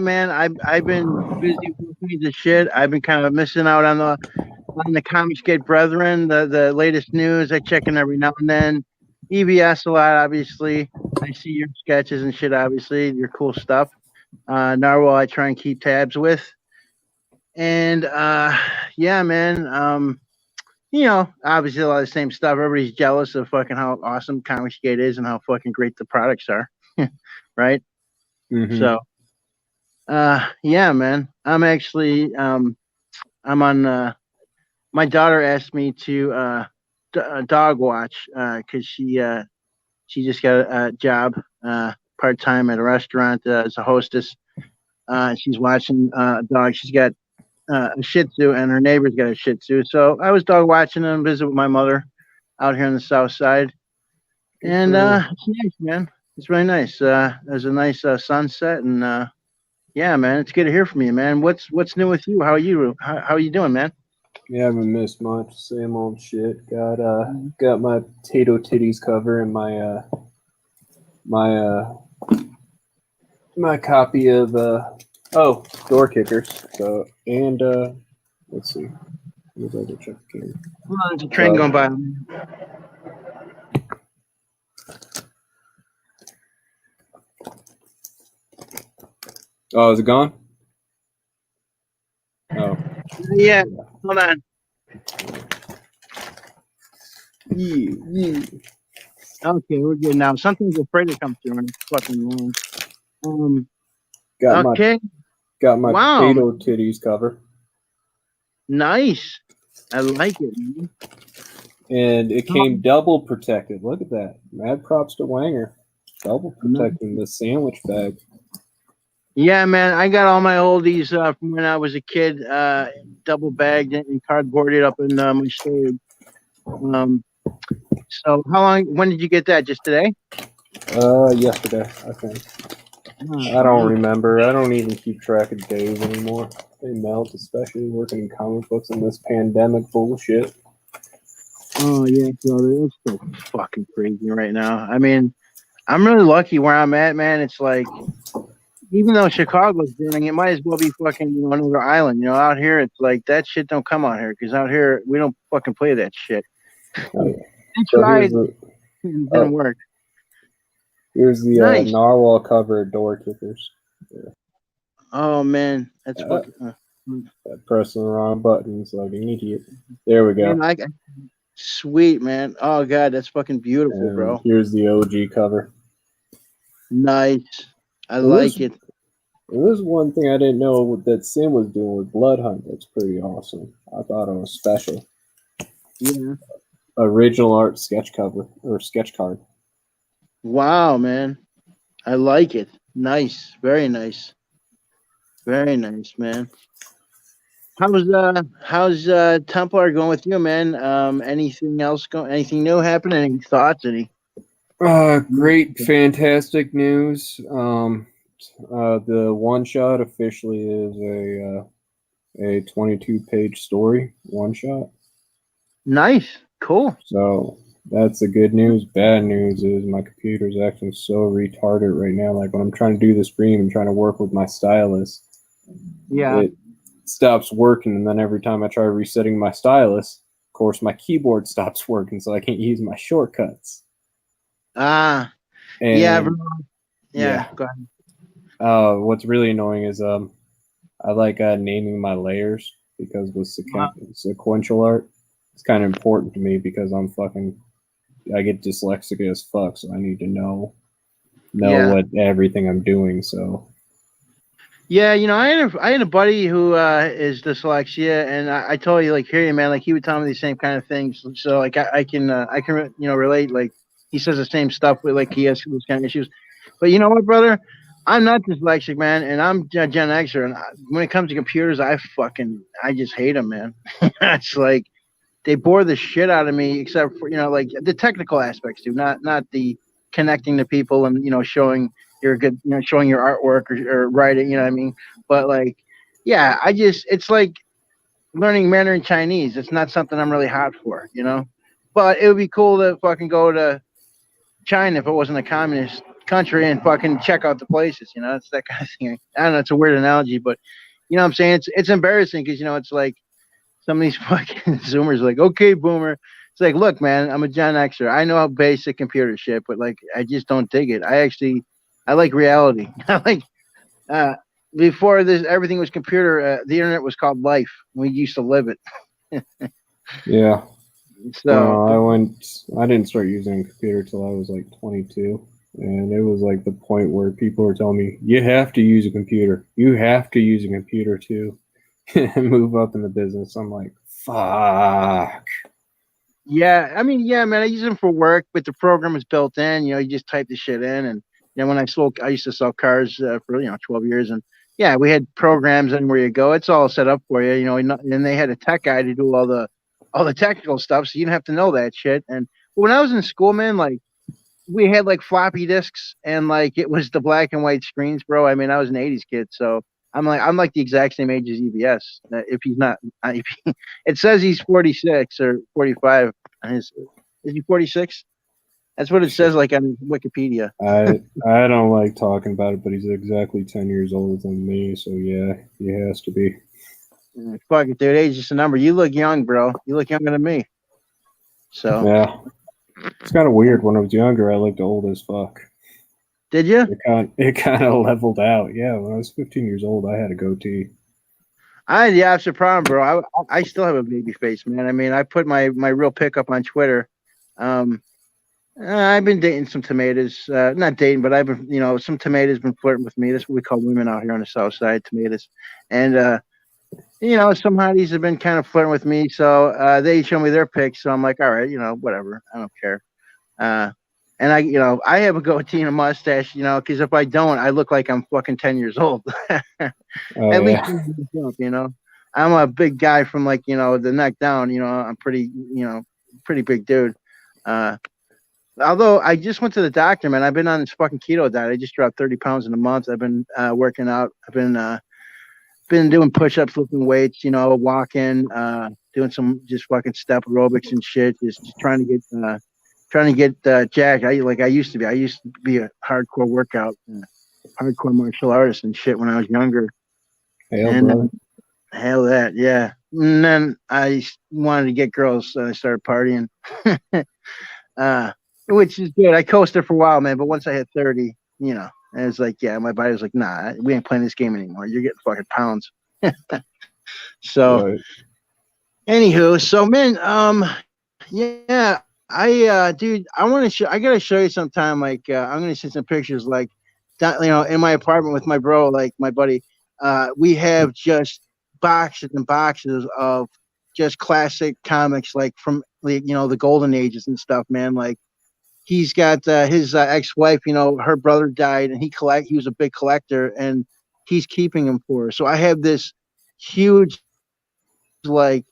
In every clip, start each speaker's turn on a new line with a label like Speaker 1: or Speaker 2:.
Speaker 1: man. I've been busy with the shit. I've been kind of missing out on the Comics Gate Brethren, the latest news. I check in every now and then. EBS a lot, obviously. I see your sketches and shit. Obviously, your cool stuff. Narwhal, I try and keep tabs with. And yeah, man. Obviously a lot of the same stuff. Everybody's jealous of fucking how awesome Comics Gate is and how fucking great the products are, right?
Speaker 2: Mm-hmm.
Speaker 1: So, yeah, man. I'm on. My daughter asked me to dog watch because she just got a job part time at a restaurant as a hostess. She's watching a dog. She's got a Shih Tzu, and her neighbor's got a Shih Tzu. So I was dog watching and visit with my mother out here on the south side, and it's nice, man. It's really nice. There's a nice sunset, and yeah, man, it's good to hear from you, man. What's new with you? How are you? How are you doing, man?
Speaker 2: Yeah, I haven't missed much. Same old shit. Got my potato titties cover and my my copy of Door Kickers. So and let's see. Let me check the camera.
Speaker 1: Hold on, there's a train going by.
Speaker 2: Oh, is it gone? Oh.
Speaker 1: Yeah, hold on.
Speaker 2: Yeah.
Speaker 1: Okay, we're good now. Something's afraid to come through and it's fucking long.
Speaker 2: Got
Speaker 1: Okay.
Speaker 2: my
Speaker 1: Wow.
Speaker 2: potato titties cover.
Speaker 1: Nice. I like it, man.
Speaker 2: And it came double protected. Look at that. Mad props to Wanger. Double protecting the sandwich bag.
Speaker 1: Yeah, man. I got all my oldies from when I was a kid, double bagged and cardboarded up in my storage. So when did you get that? Just today?
Speaker 2: Yesterday, I think. I don't remember. I don't even keep track of days anymore. They melt, especially working in comic books in this pandemic bullshit.
Speaker 1: Oh yeah, brother, it's so fucking crazy right now. I mean, I'm really lucky where I'm at, man. It's like, even though Chicago's doing it, might as well be fucking another island. You know, out here, it's like that shit don't come out here because out here we don't fucking play that shit.
Speaker 2: Oh,
Speaker 1: I tried, it didn't work.
Speaker 2: Here's the
Speaker 1: nice.
Speaker 2: Narwhal cover Door Kickers.
Speaker 1: Yeah. Oh man, that's fucking.
Speaker 2: Pressing the wrong buttons like an idiot. There we go.
Speaker 1: Man, sweet, man. Oh god, that's fucking beautiful, bro.
Speaker 2: Here's the OG cover.
Speaker 1: Nice. I like it.
Speaker 2: There's one thing I didn't know that Sim was doing with Blood Hunt. That's pretty awesome. I thought it was special.
Speaker 1: Yeah.
Speaker 2: Original art sketch cover or sketch card.
Speaker 1: Wow, man. I like it. Nice. Very nice. Very nice, man. How's Templar going with you, man? Anything else anything new happening? Any thoughts?
Speaker 2: Great, fantastic news. The one shot officially is a 22-page story one shot.
Speaker 1: Nice, cool.
Speaker 2: So that's the good news. Bad news is my computer's acting so retarded right now. Like when I'm trying to do the stream, I'm trying to work with my stylus.
Speaker 1: Yeah.
Speaker 2: It stops working, and then every time I try resetting my stylus, of course, my keyboard stops working, so I can't use my shortcuts.
Speaker 1: Yeah. Yeah. Go ahead.
Speaker 2: What's really annoying is I like naming my layers because with sequential art, it's kind of important to me because I get dyslexic as fuck, so I need to know what everything I'm doing. So.
Speaker 1: Yeah, I had a buddy who is dyslexia, and I totally hear you, man. Like he would tell me the same kind of things. So I can relate. Like he says the same stuff with he has those kind of issues. But you know what, brother? I'm not dyslexic, man, and I'm Gen Xer. And when it comes to computers, I just hate them, man. It's like they bore the shit out of me, except for the technical aspects too, not the connecting to people and showing your good, showing your artwork or writing, you know what I mean? But it's like learning Mandarin Chinese. It's not something I'm really hot for, But it would be cool to fucking go to China if it wasn't a communist country and fucking check out the places. You know, it's that kind of thing. I don't know. It's a weird analogy, but you know what I'm saying? It's embarrassing because, you know, it's like some of these fucking Zoomers are like, okay, boomer. It's like, look, man, I'm a Gen Xer. I know how basic computer shit, but like, I just don't dig it. I like reality. I like, uh, before this, everything was computer. The internet was called life. We used to live it.
Speaker 2: Yeah.
Speaker 1: So
Speaker 2: I didn't start using a computer till I was like 22. And it was like the point where people were telling me, you have to use a computer. You have to use a computer to move up in the business. I'm like, fuck.
Speaker 1: yeah, I mean, yeah, man, I use them for work, but the program is built in. You know, you just type the shit in, and you know, I used to sell cars for 12 years, and yeah, we had programs and where you go, it's all set up for you. You know, and they had a tech guy to do all the technical stuff, so you didn't have to know that shit. And when I was in school, man, like we had like floppy disks, and like it was the black and white screens, bro. I mean, I was an '80s kid, so I'm like the exact same age as EBS. If he's not, it says he's 46 or 45. Is he 46? That's what it says, like on Wikipedia.
Speaker 2: I don't like talking about it, but he's exactly 10 years older than me, so yeah, he has to be.
Speaker 1: Fuck it, dude. Age is just a number. You look young, bro. You look younger than me. So
Speaker 2: yeah, it's kind of weird. When I was younger, I looked old as fuck.
Speaker 1: Did you?
Speaker 2: It kind of leveled out. Yeah, when I was 15 years old, I had a goatee.
Speaker 1: I had the opposite problem, bro. I still have a baby face, man. I mean, I put my real pic up on Twitter. I've been dating some tomatoes. Not dating, but I've been, some tomatoes been flirting with me. That's what we call women out here on the south side, tomatoes. And some hotties have been kind of flirting with me. So they show me their pics. So I'm like, all right, whatever. I don't care. And I have a goatee and a mustache, because if I don't, I look like I'm fucking 10 years old. At least, I'm a big guy from like, the neck down, I'm pretty big dude. Although I just went to the doctor, man, I've been on this fucking keto diet. I just dropped 30 pounds in a month. I've been working out. I've been doing push-ups, lifting weights, walking, doing some just fucking step aerobics and shit. Just trying to get jacked. I used to be a hardcore workout, hardcore martial artist and shit when I was younger. Hell that, yeah. And then I wanted to get girls, so I started partying. Which is good. I coasted for a while, man, but once I hit 30, it was like, yeah, my body was like, nah, we ain't playing this game anymore. You're getting fucking pounds. So, right. Anywho, so man, yeah, dude, I gotta show you sometime. Like, I'm gonna send some pictures, like, in my apartment with my bro, like my buddy. We have just boxes and boxes of just classic comics, like from the golden ages and stuff, man. Like, he's got his ex-wife, her brother died, and he was a big collector, and he's keeping them for her. So I have this huge, like,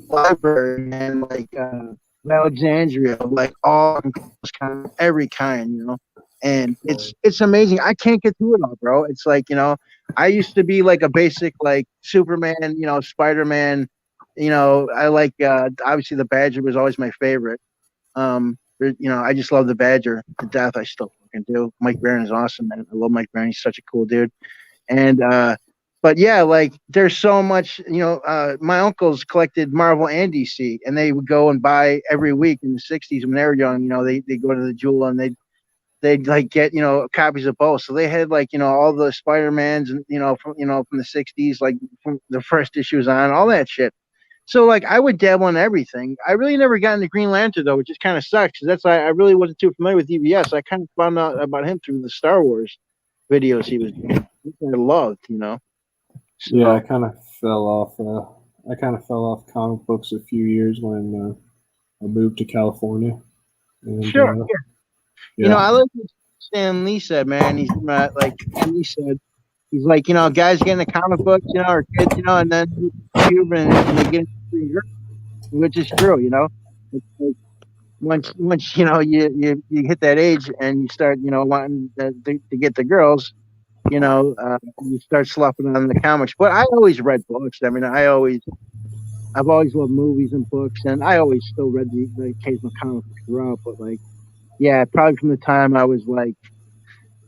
Speaker 1: library, and like Alexandria, like all kind, every kind, and it's amazing. I can't get through it all, bro. It's like, I used to be like a basic like Superman, Spider-Man, I like obviously the Badger was always my favorite. I just love the Badger to death. I still fucking do. Mike Baron is awesome, man. I love Mike Baron. He's such a cool dude. And but yeah, like there's so much, my uncles collected Marvel and DC, and they would go and buy every week in the 60s when they were young. They go to the Jewel and they'd like get, copies of both. So they had like, all the Spider-Mans and, from the 60s, like from the first issues on, all that shit. So like I would dabble in everything. I really never got into Green Lantern though, which just kind of sucks because that's why I really wasn't too familiar with EBS. I kind of found out about him through the Star Wars videos he was doing, which I loved, So,
Speaker 2: yeah, I kind of fell off comic books a few years when I moved to California. And,
Speaker 1: sure. Yeah. I like what Stan Lee said, man. He's like he said. He's like, guys get into comic books, or kids, and then Cuban and they get into which is true, It's like once you hit that age and you start, wanting to get the girls, you start sloughing on the comics. But I always read books. I mean, I've always loved movies and books, and I always still read the occasional comic book throughout. But like, Yeah, probably from the time I was like,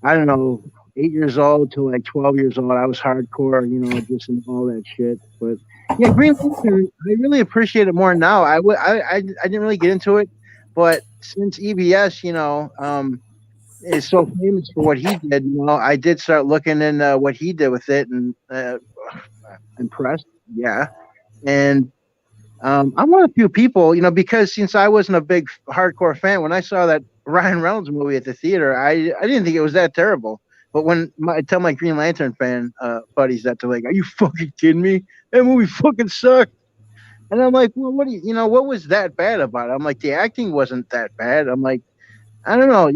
Speaker 1: I don't know, 8 years old to like 12 years old. I was hardcore, just in all that shit. But yeah, Green Lantern, I really appreciate it more now. I didn't really get into it, but since EBS, is so famous for what he did, I did start looking in what he did with it, and impressed. Yeah, and I'm one of the few people, because since I wasn't a big hardcore fan, when I saw that Ryan Reynolds movie at the theater, I didn't think it was that terrible. But when I tell my Green Lantern fan buddies that, they're like, "Are you fucking kidding me? That movie fucking sucked." And I'm like, "Well, what do what was that bad about it?" I'm like, "The acting wasn't that bad." I'm like, "I don't know.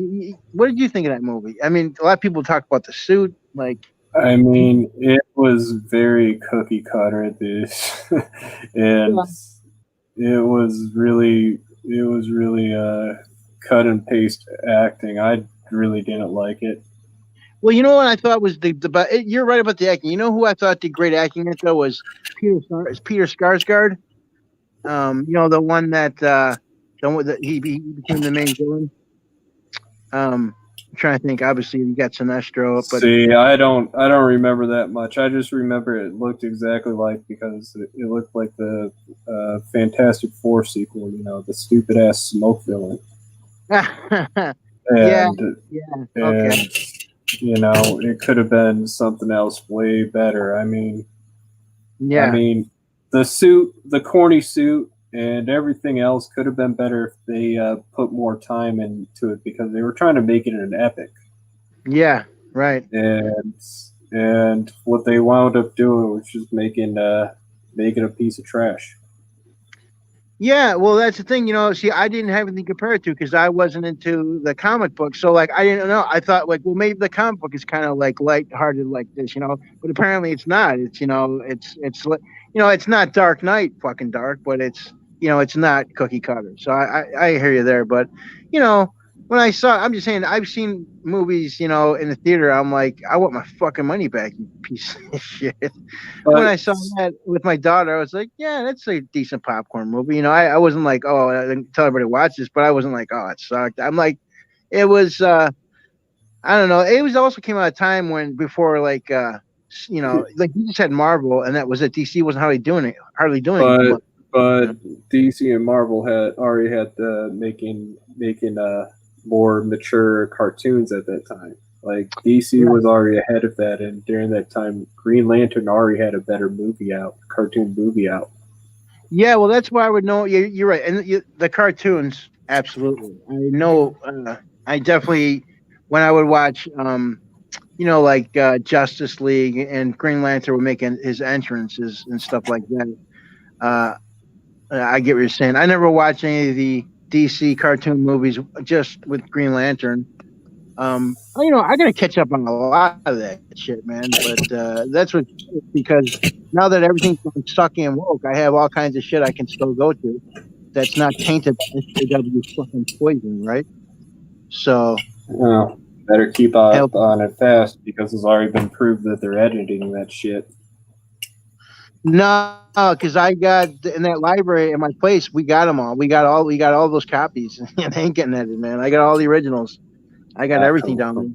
Speaker 1: What did you think of that movie?" I mean, a lot of people talk about the suit, like,
Speaker 2: I mean, it was very cookie cutter this, and
Speaker 1: yeah.
Speaker 2: it was really cut and paste acting. I really didn't like it.
Speaker 1: Well, you know what I thought was you're right about the acting. You know who I thought did great acting in it though was Peter Skarsgård. The one the one that he became the main villain. I'm trying to think. Obviously, you got Sinestro, but
Speaker 2: See, I don't remember that much. I just remember it looked exactly like because it looked like the Fantastic Four sequel. The stupid ass smoke villain,
Speaker 1: yeah,
Speaker 2: and
Speaker 1: yeah, okay,
Speaker 2: and it could have been something else way better. I
Speaker 1: yeah,
Speaker 2: mean, the suit, the corny suit, and everything else could have been better if they put more time into it because they were trying to make it an epic,
Speaker 1: yeah, right.
Speaker 2: and what they wound up doing was just making a piece of trash.
Speaker 1: Yeah, well, that's the thing, See, I didn't have anything to compare it to because I wasn't into the comic book. So, like, I didn't know. I thought, like, well, maybe the comic book is kind of like lighthearted like this, But apparently, it's not. It's not Dark Knight, fucking dark, but it's not cookie cutter. So I hear you there. But you know, I'm just saying, I've seen movies, in the theater. I'm like, I want my fucking money back, you piece of shit. When
Speaker 2: But
Speaker 1: I saw that with my daughter, I was like, yeah, that's a decent popcorn movie. I wasn't like, oh, I didn't tell everybody to watch this, but I wasn't like, oh, it sucked. I'm like, it was, I don't know. It was also came out at a time when before like you just had Marvel and that was it. DC wasn't hardly doing
Speaker 2: but
Speaker 1: much.
Speaker 2: but
Speaker 1: You know?
Speaker 2: DC and Marvel had already had making more mature cartoons at that time. Like DC
Speaker 1: Yeah.
Speaker 2: was already ahead of that, and during that time, Green Lantern already had a better movie out, cartoon movie out.
Speaker 1: Yeah. Well, that's why I would know. You're right. And the cartoons, absolutely. I know. I definitely, when I would watch, like Justice League and Green Lantern were making his entrances and stuff like that. Uh, I get what you're saying. I never watched any of the DC cartoon movies, just with Green Lantern. I gotta catch up on a lot of that shit, man. But that's what because now that everything's going sucky and woke, I have all kinds of shit I can still go to that's not tainted by SJW fucking poison, right? So
Speaker 2: Well, better keep up
Speaker 1: help.
Speaker 2: on it fast because it's already been proved that they're editing that shit.
Speaker 1: No, because I got in that library in my place. We got them all. We got all those copies. And I ain't getting edited, man. I got all the originals. I got everything
Speaker 2: Cool.
Speaker 1: down there.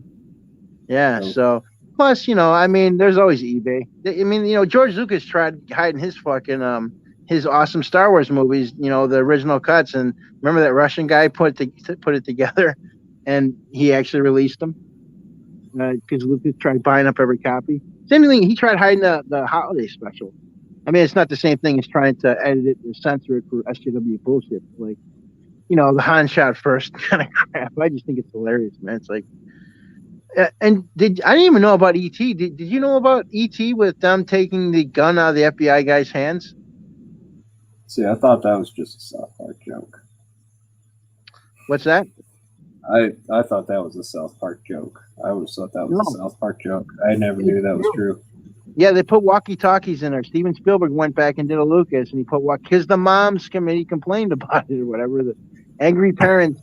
Speaker 1: Yeah.
Speaker 2: Cool.
Speaker 1: So plus, I mean, there's always eBay. I mean, George Lucas tried hiding his awesome Star Wars movies. The original cuts. And remember that Russian guy put it together, and he actually released them because Lucas tried buying up every copy. Same thing. He tried hiding the holiday special. I mean, it's not the same thing as trying to edit it or censor it for SJW bullshit. Like, the Han shot first kind of crap. I just think it's hilarious, man. It's like, and I didn't even know about ET. Did you know about ET with them taking the gun out of the FBI guy's hands?
Speaker 2: See, I thought that was just a South Park joke.
Speaker 1: What's that?
Speaker 2: I thought that was a South Park joke. I always thought that was a
Speaker 1: No,
Speaker 2: South Park joke. I never knew that was true.
Speaker 1: yeah, they put walkie talkies in there. Steven Spielberg went back and did a Lucas, and he put because the moms committee complained about it or whatever. The angry parents.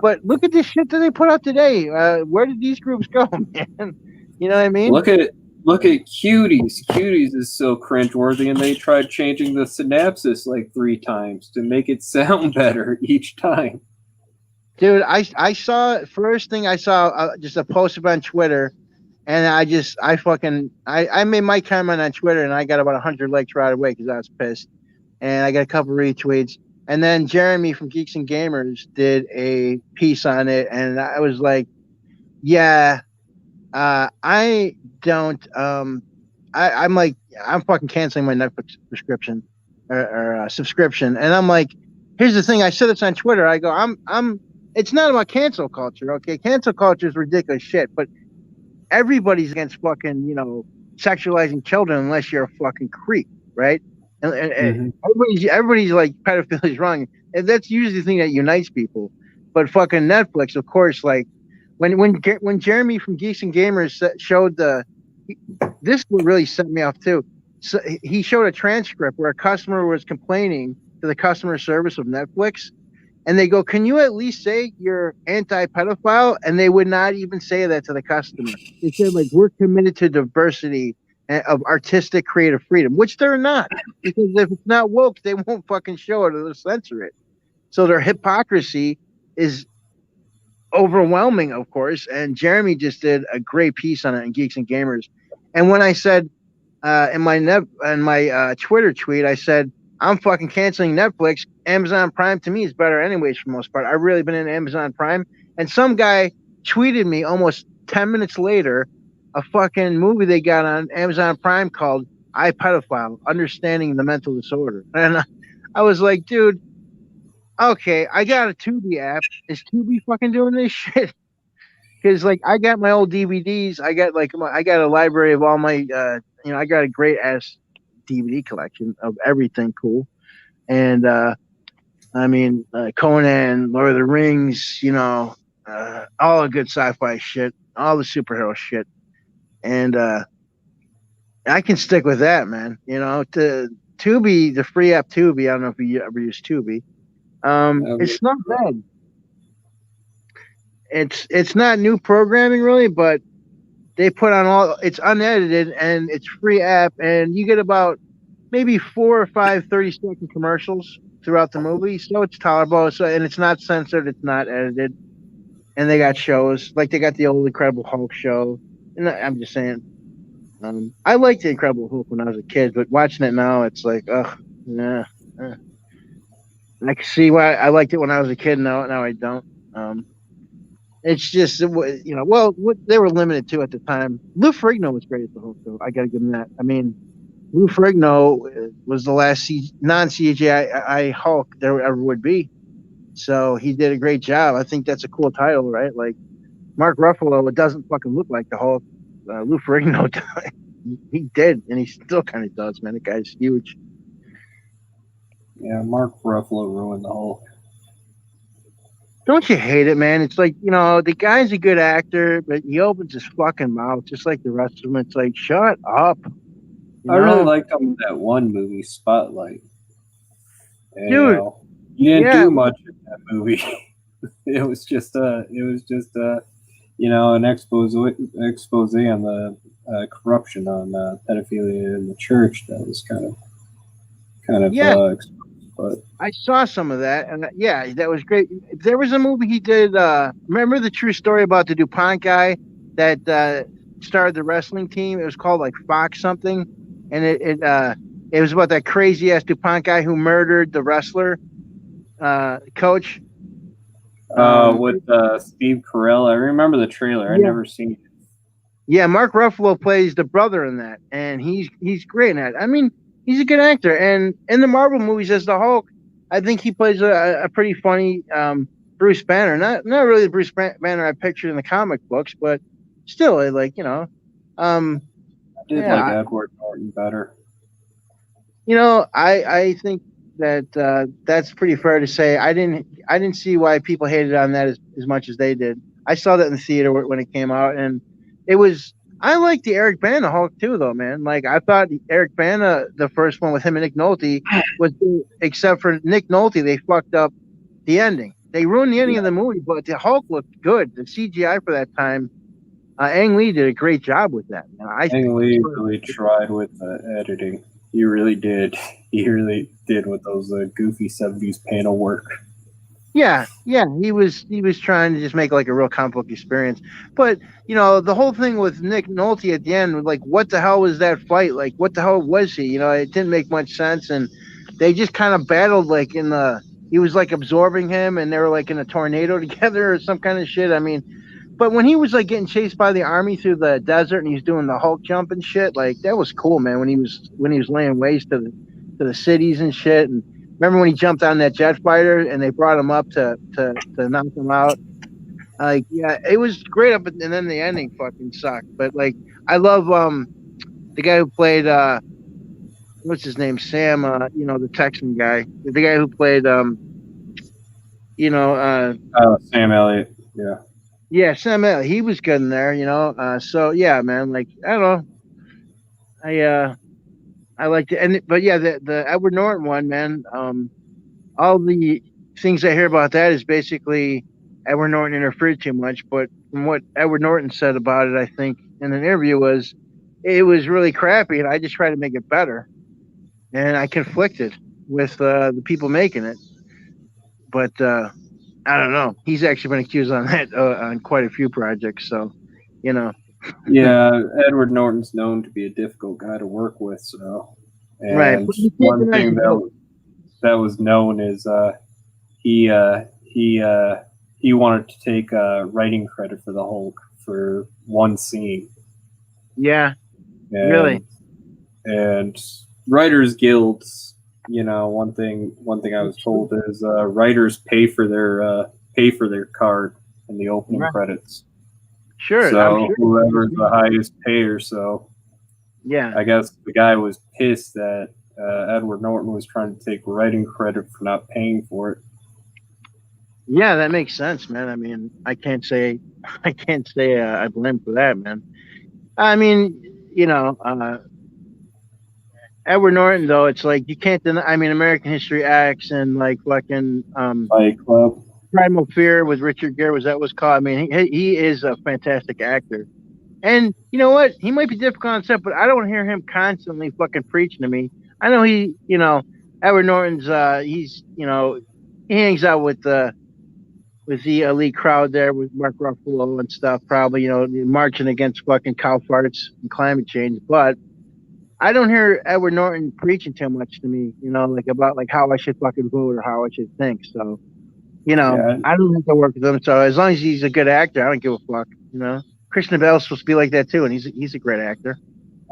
Speaker 1: But look at this shit that they put out today. Where did these groups go, man? You know what I mean?
Speaker 2: Look at Cuties. Cuties is so cringeworthy, and they tried changing the synopsis like 3 times to make it sound better each time.
Speaker 1: Dude, I saw first thing I saw just a post up on Twitter, and I made my comment on Twitter, and I got about 100 likes right away because I was pissed, and I got a couple retweets, and then Jeremy from Geeks and Gamers did a piece on it, and I was like, yeah, I don't I'm fucking canceling my Netflix prescription or subscription, and I'm like, here's the thing. I said this on Twitter. I go, I'm. It's not about cancel culture, okay? Cancel culture is ridiculous shit, but everybody's against fucking sexualizing children unless you're a fucking creep, right? And everybody's like pedophilia is wrong, and that's usually the thing that unites people. But fucking Netflix, of course, like when Jeremy from Geeks and Gamers showed this would really set me off too. So he showed a transcript where a customer was complaining to the customer service of Netflix, and they go, "Can you at least say you're anti-pedophile?" And they would not even say that to the customer. They said, like, we're committed to diversity of artistic creative freedom, which they're not, because if it's not woke, they won't fucking show it or they'll censor it. So their hypocrisy is overwhelming, of course. And Jeremy just did a great piece on it in Geeks and Gamers. And when I said in my Twitter tweet, I said, I'm fucking canceling Netflix. Amazon Prime to me is better anyways for the most part. I've really been in Amazon Prime. And some guy tweeted me almost 10 minutes later a fucking movie they got on Amazon Prime called I, Pedophile, Understanding the Mental Disorder. And I was like, dude, okay, I got a Tubi app. Is Tubi fucking doing this shit? Because like I got my old DVDs. I got a library of all my I got a great ass DVD collection of everything cool. And Conan, Lord of the Rings, all the good sci-fi shit, all the superhero shit. And I can stick with that, man. To Tubi, the free app Tubi, I don't know if you ever use Tubi. It's not bad. It's not new programming really, but they put on it's unedited and it's free app, and you get about maybe 4 or 5 30-second commercials throughout the movie, so it's tolerable. So, and it's not censored, it's not edited, and they got shows like they got the old Incredible Hulk show. And I'm just saying, I liked the Incredible Hulk when I was a kid, but watching it now, it's like, ugh, yeah. I can see why I liked it when I was a kid. Now I don't. It's just, they were limited to at the time. Lou Ferrigno was great at the Hulk, though. I got to give him that. I mean, Lou Ferrigno was the last non-CGI Hulk there ever would be. So he did a great job. I think that's a cool title, right? Like, Mark Ruffalo, it doesn't fucking look like the Hulk. Lou Ferrigno, he did, and he still kind of does, man. The guy's huge.
Speaker 2: Yeah, Mark Ruffalo ruined the Hulk.
Speaker 1: Don't you hate it, man? It's like, the guy's a good actor, but he opens his fucking mouth just like the rest of them. It's like, shut up.
Speaker 2: I really liked him in that one movie, Spotlight. And,
Speaker 1: dude,
Speaker 2: he didn't do much in that movie. It was just an expose on the corruption on pedophilia in the church. That was kind of exposed. But
Speaker 1: I saw some of that, and that was great. There was a movie he did. Remember the true story about the DuPont guy that started the wrestling team? It was called like Fox something, and it was about that crazy ass DuPont guy who murdered the wrestler coach.
Speaker 2: With Steve Carell. I remember the trailer. I never seen it.
Speaker 1: Yeah, Mark Ruffalo plays the brother in that, and he's great in that. I mean, he's a good actor, and in the Marvel movies as the Hulk, I think he plays a pretty funny Bruce Banner. Not really the Bruce Banner I pictured in the comic books, but still, I did
Speaker 2: like Edward Norton better.
Speaker 1: I think that that's pretty fair to say. I didn't see why people hated on that as much as they did. I saw that in the theater when it came out, and it was. I like the Eric Bana Hulk too, though, man. Like, I thought Eric Bana, the first one with him and Nick Nolte, was good, except for Nick Nolte, they fucked up the ending. They ruined the ending of the movie, but the Hulk looked good. The CGI for that time, Ang Lee did a great job with that.
Speaker 2: Ang Lee really tried with editing. He really did. He really did with those goofy 70s panel work.
Speaker 1: Yeah, he was trying to just make like a real comic book experience. But the whole thing with Nick Nolte at the end, like, what the hell was that fight? Like, what the hell was he? It didn't make much sense, and they just kind of battled like in the. He was like absorbing him, and they were like in a tornado together or some kind of shit. I mean, but when he was like getting chased by the army through the desert and he's doing the Hulk jump and shit, like that was cool, man. When he was laying waste to the cities and shit. And remember when he jumped on that jet fighter and they brought him up to knock him out? Like, yeah, it was great up, and then the ending fucking sucked. But like, I love the guy who played what's his name, Sam, the Texan guy, the guy who played
Speaker 2: Sam Elliott. Yeah.
Speaker 1: yeah, Sam. He was good in there. So yeah, man. Like, I don't know. I liked it, but yeah, the Edward Norton one, man. All the things I hear about that is basically Edward Norton interfered too much. But from what Edward Norton said about it, I think in an interview was it was really crappy, and I just tried to make it better, and I conflicted with the people making it. But I don't know. He's actually been accused on that on quite a few projects. So, you know,
Speaker 2: Yeah, Edward Norton's known to be a difficult guy to work with. So,
Speaker 1: right.
Speaker 2: and
Speaker 1: But you can't
Speaker 2: one
Speaker 1: deny
Speaker 2: thing
Speaker 1: the joke.
Speaker 2: that was known is he he wanted to take writing credit for the Hulk for one scene,
Speaker 1: Yeah, really.
Speaker 2: and and writers guilds. One thing I was told is writers pay for their card in the opening
Speaker 1: Right.
Speaker 2: credits.
Speaker 1: Sure. I'm
Speaker 2: So
Speaker 1: sure.
Speaker 2: whoever's the highest payer, so
Speaker 1: Yeah.
Speaker 2: I guess the guy was pissed that Edward Norton was trying to take writing credit for not paying for it.
Speaker 1: Yeah, that makes sense, man. I mean, I can't say I blame for that, man. I mean, Edward Norton though, it's like you can't deny. I mean, American History X and like fucking
Speaker 2: Fight Club.
Speaker 1: Primal Fear with Richard Gere, was that was called? I mean, he is a fantastic actor. And you know what? He might be difficult on set, but I don't hear him constantly fucking preaching to me. I know Edward Norton's he hangs out with the elite crowd there with Mark Ruffalo and stuff, probably, marching against fucking cow farts and climate change. But I don't hear Edward Norton preaching too much to me, like about like how I should fucking vote or how I should think. So,
Speaker 2: Yeah,
Speaker 1: I don't have to work with him. So as long as he's a. Good actor, I don't give a fuck. Christian Bale's supposed to be like that too, and he's a great actor.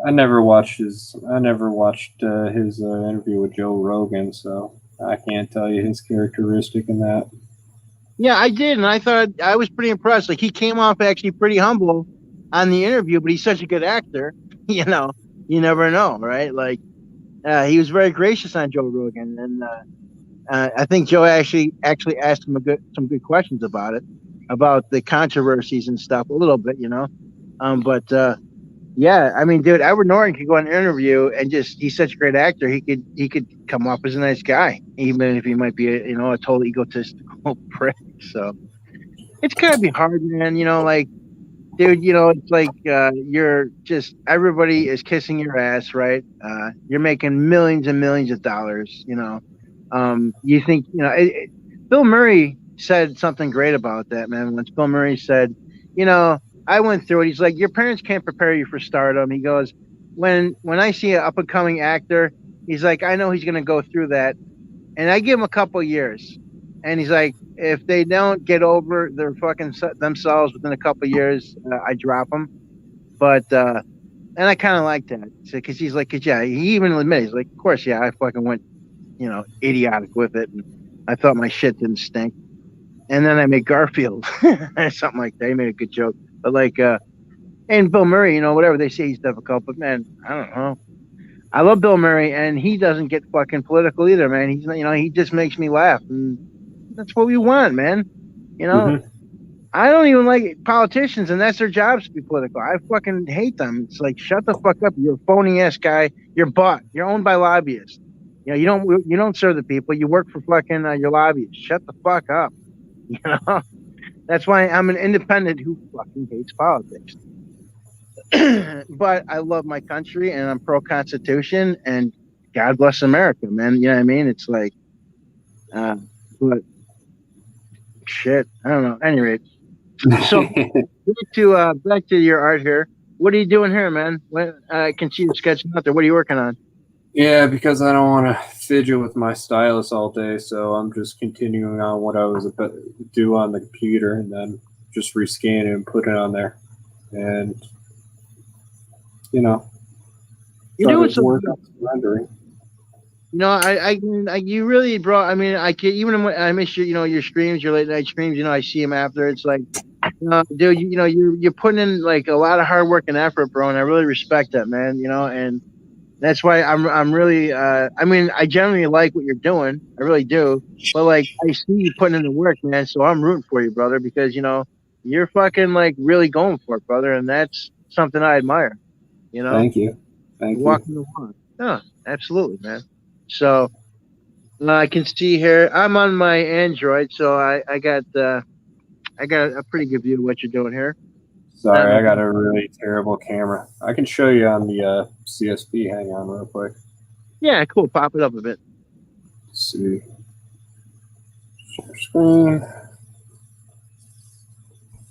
Speaker 2: I never watched his interview with Joe Rogan, so I can't tell you his characteristic in that.
Speaker 1: Yeah, I did, and I thought I was pretty impressed. Like he came off actually pretty humble on the interview, but he's such a good actor. You never know, right? Like he was very gracious on Joe Rogan, and I think Joe actually asked him some good questions about the controversies and stuff a little bit. But yeah, I mean, dude, Edward Norton could go on an interview and he's such a great actor. He could come off as a nice guy, even if he might be a total egotistical prick. So it's gotta be hard, man. Like, dude, it's like you're just everybody is kissing your ass, right? You're making millions and millions of dollars. You think Bill Murray said something great about that, man. Once Bill Murray said, I went through it. He's like, your parents can't prepare you for stardom. He goes, when I see an up and coming actor, he's like, I know he's gonna go through that, and I give him a couple years, and he's like, if they don't get over their fucking themselves within a couple years, I drop them. But and I kind of like that because he's like, yeah, he even admits, he's like, of course, yeah, I fucking went, idiotic with it, and I thought my shit didn't stink. And then I made Garfield, something like that. He made a good joke, but like, and Bill Murray, whatever they say he's difficult, but man, I don't know. I love Bill Murray, and he doesn't get fucking political either, man. He's, he just makes me laugh, and that's what we want, man.
Speaker 2: Mm-hmm.
Speaker 1: I don't even like politicians, and that's their jobs to be political. I fucking hate them. It's like, shut the fuck up. You're a phony ass guy. You're bought. You're owned by lobbyists. You don't serve the people. You work for fucking your lobbyists. Shut the fuck up. That's why I'm an independent who fucking hates politics. But I love my country, and I'm pro Constitution, and God bless America, man. You know what I mean? It's like, but shit. I don't know. Anyway, so back to your art here. What are you doing here, man? I can see you sketching out there. What are you working on?
Speaker 2: Yeah, because I don't want to fidget with my stylus all day, so I'm just continuing on what I was about to do on the computer, and then just rescan it and put it on there, and you know,
Speaker 1: You're
Speaker 2: try
Speaker 1: doing
Speaker 2: to work
Speaker 1: something.
Speaker 2: on some rendering.
Speaker 1: You really brought. I mean, I can even when I miss your, your streams, your late night streams. I see them after. It's like, dude, you're putting in like a lot of hard work and effort, bro, and I really respect that, man. And that's why I'm really. I mean, I generally like what you're doing. I really do. But like, I see you putting in the work, man. So I'm rooting for you, brother, because you're fucking like really going for it, brother, and that's something I admire. You know,
Speaker 2: Thank you, thank you.
Speaker 1: walking the walk. Yeah, absolutely, man. So. I can see here. I'm on my Android, so I got a pretty good view of what you're doing here.
Speaker 2: Sorry, I got a really terrible camera. I can show you on the CSP. Hang on, real quick.
Speaker 1: Yeah, cool. Pop it up a bit.
Speaker 2: Let's see. Share screen.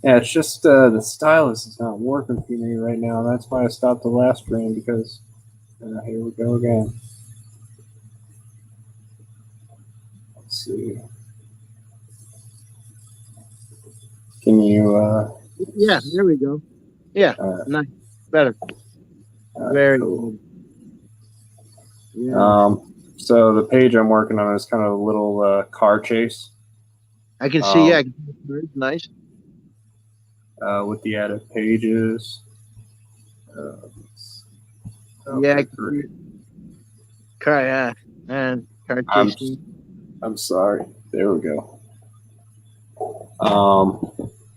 Speaker 2: Yeah, it's just the stylus is not working for me right now. That's why I stopped the last stream because here we go again. Let's see. Can you?
Speaker 1: Yeah, there we go. Yeah, nice, better. Very
Speaker 2: cool.
Speaker 1: good. Yeah.
Speaker 2: So the page I'm working on is kind of a little car chase.
Speaker 1: I can see. Yeah, nice.
Speaker 2: With the added pages.
Speaker 1: Yeah, car. Yeah, man, car chasing.
Speaker 2: I'm sorry. There we go.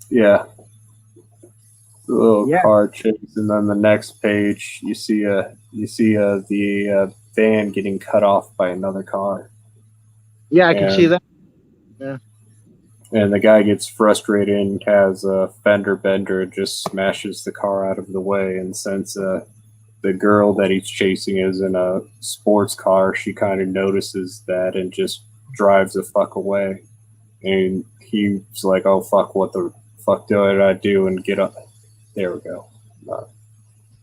Speaker 2: Yeah. The little car chase, and then the next page you see the van getting cut off by another car.
Speaker 1: Yeah, I can see that. Yeah.
Speaker 2: And the guy gets frustrated and has a fender bender and just smashes the car out of the way. And since the girl that he's chasing is in a sports car, she kind of notices that and just drives the fuck away. And he's like, "Oh fuck, what the fuck did I do?" And get up. There we go.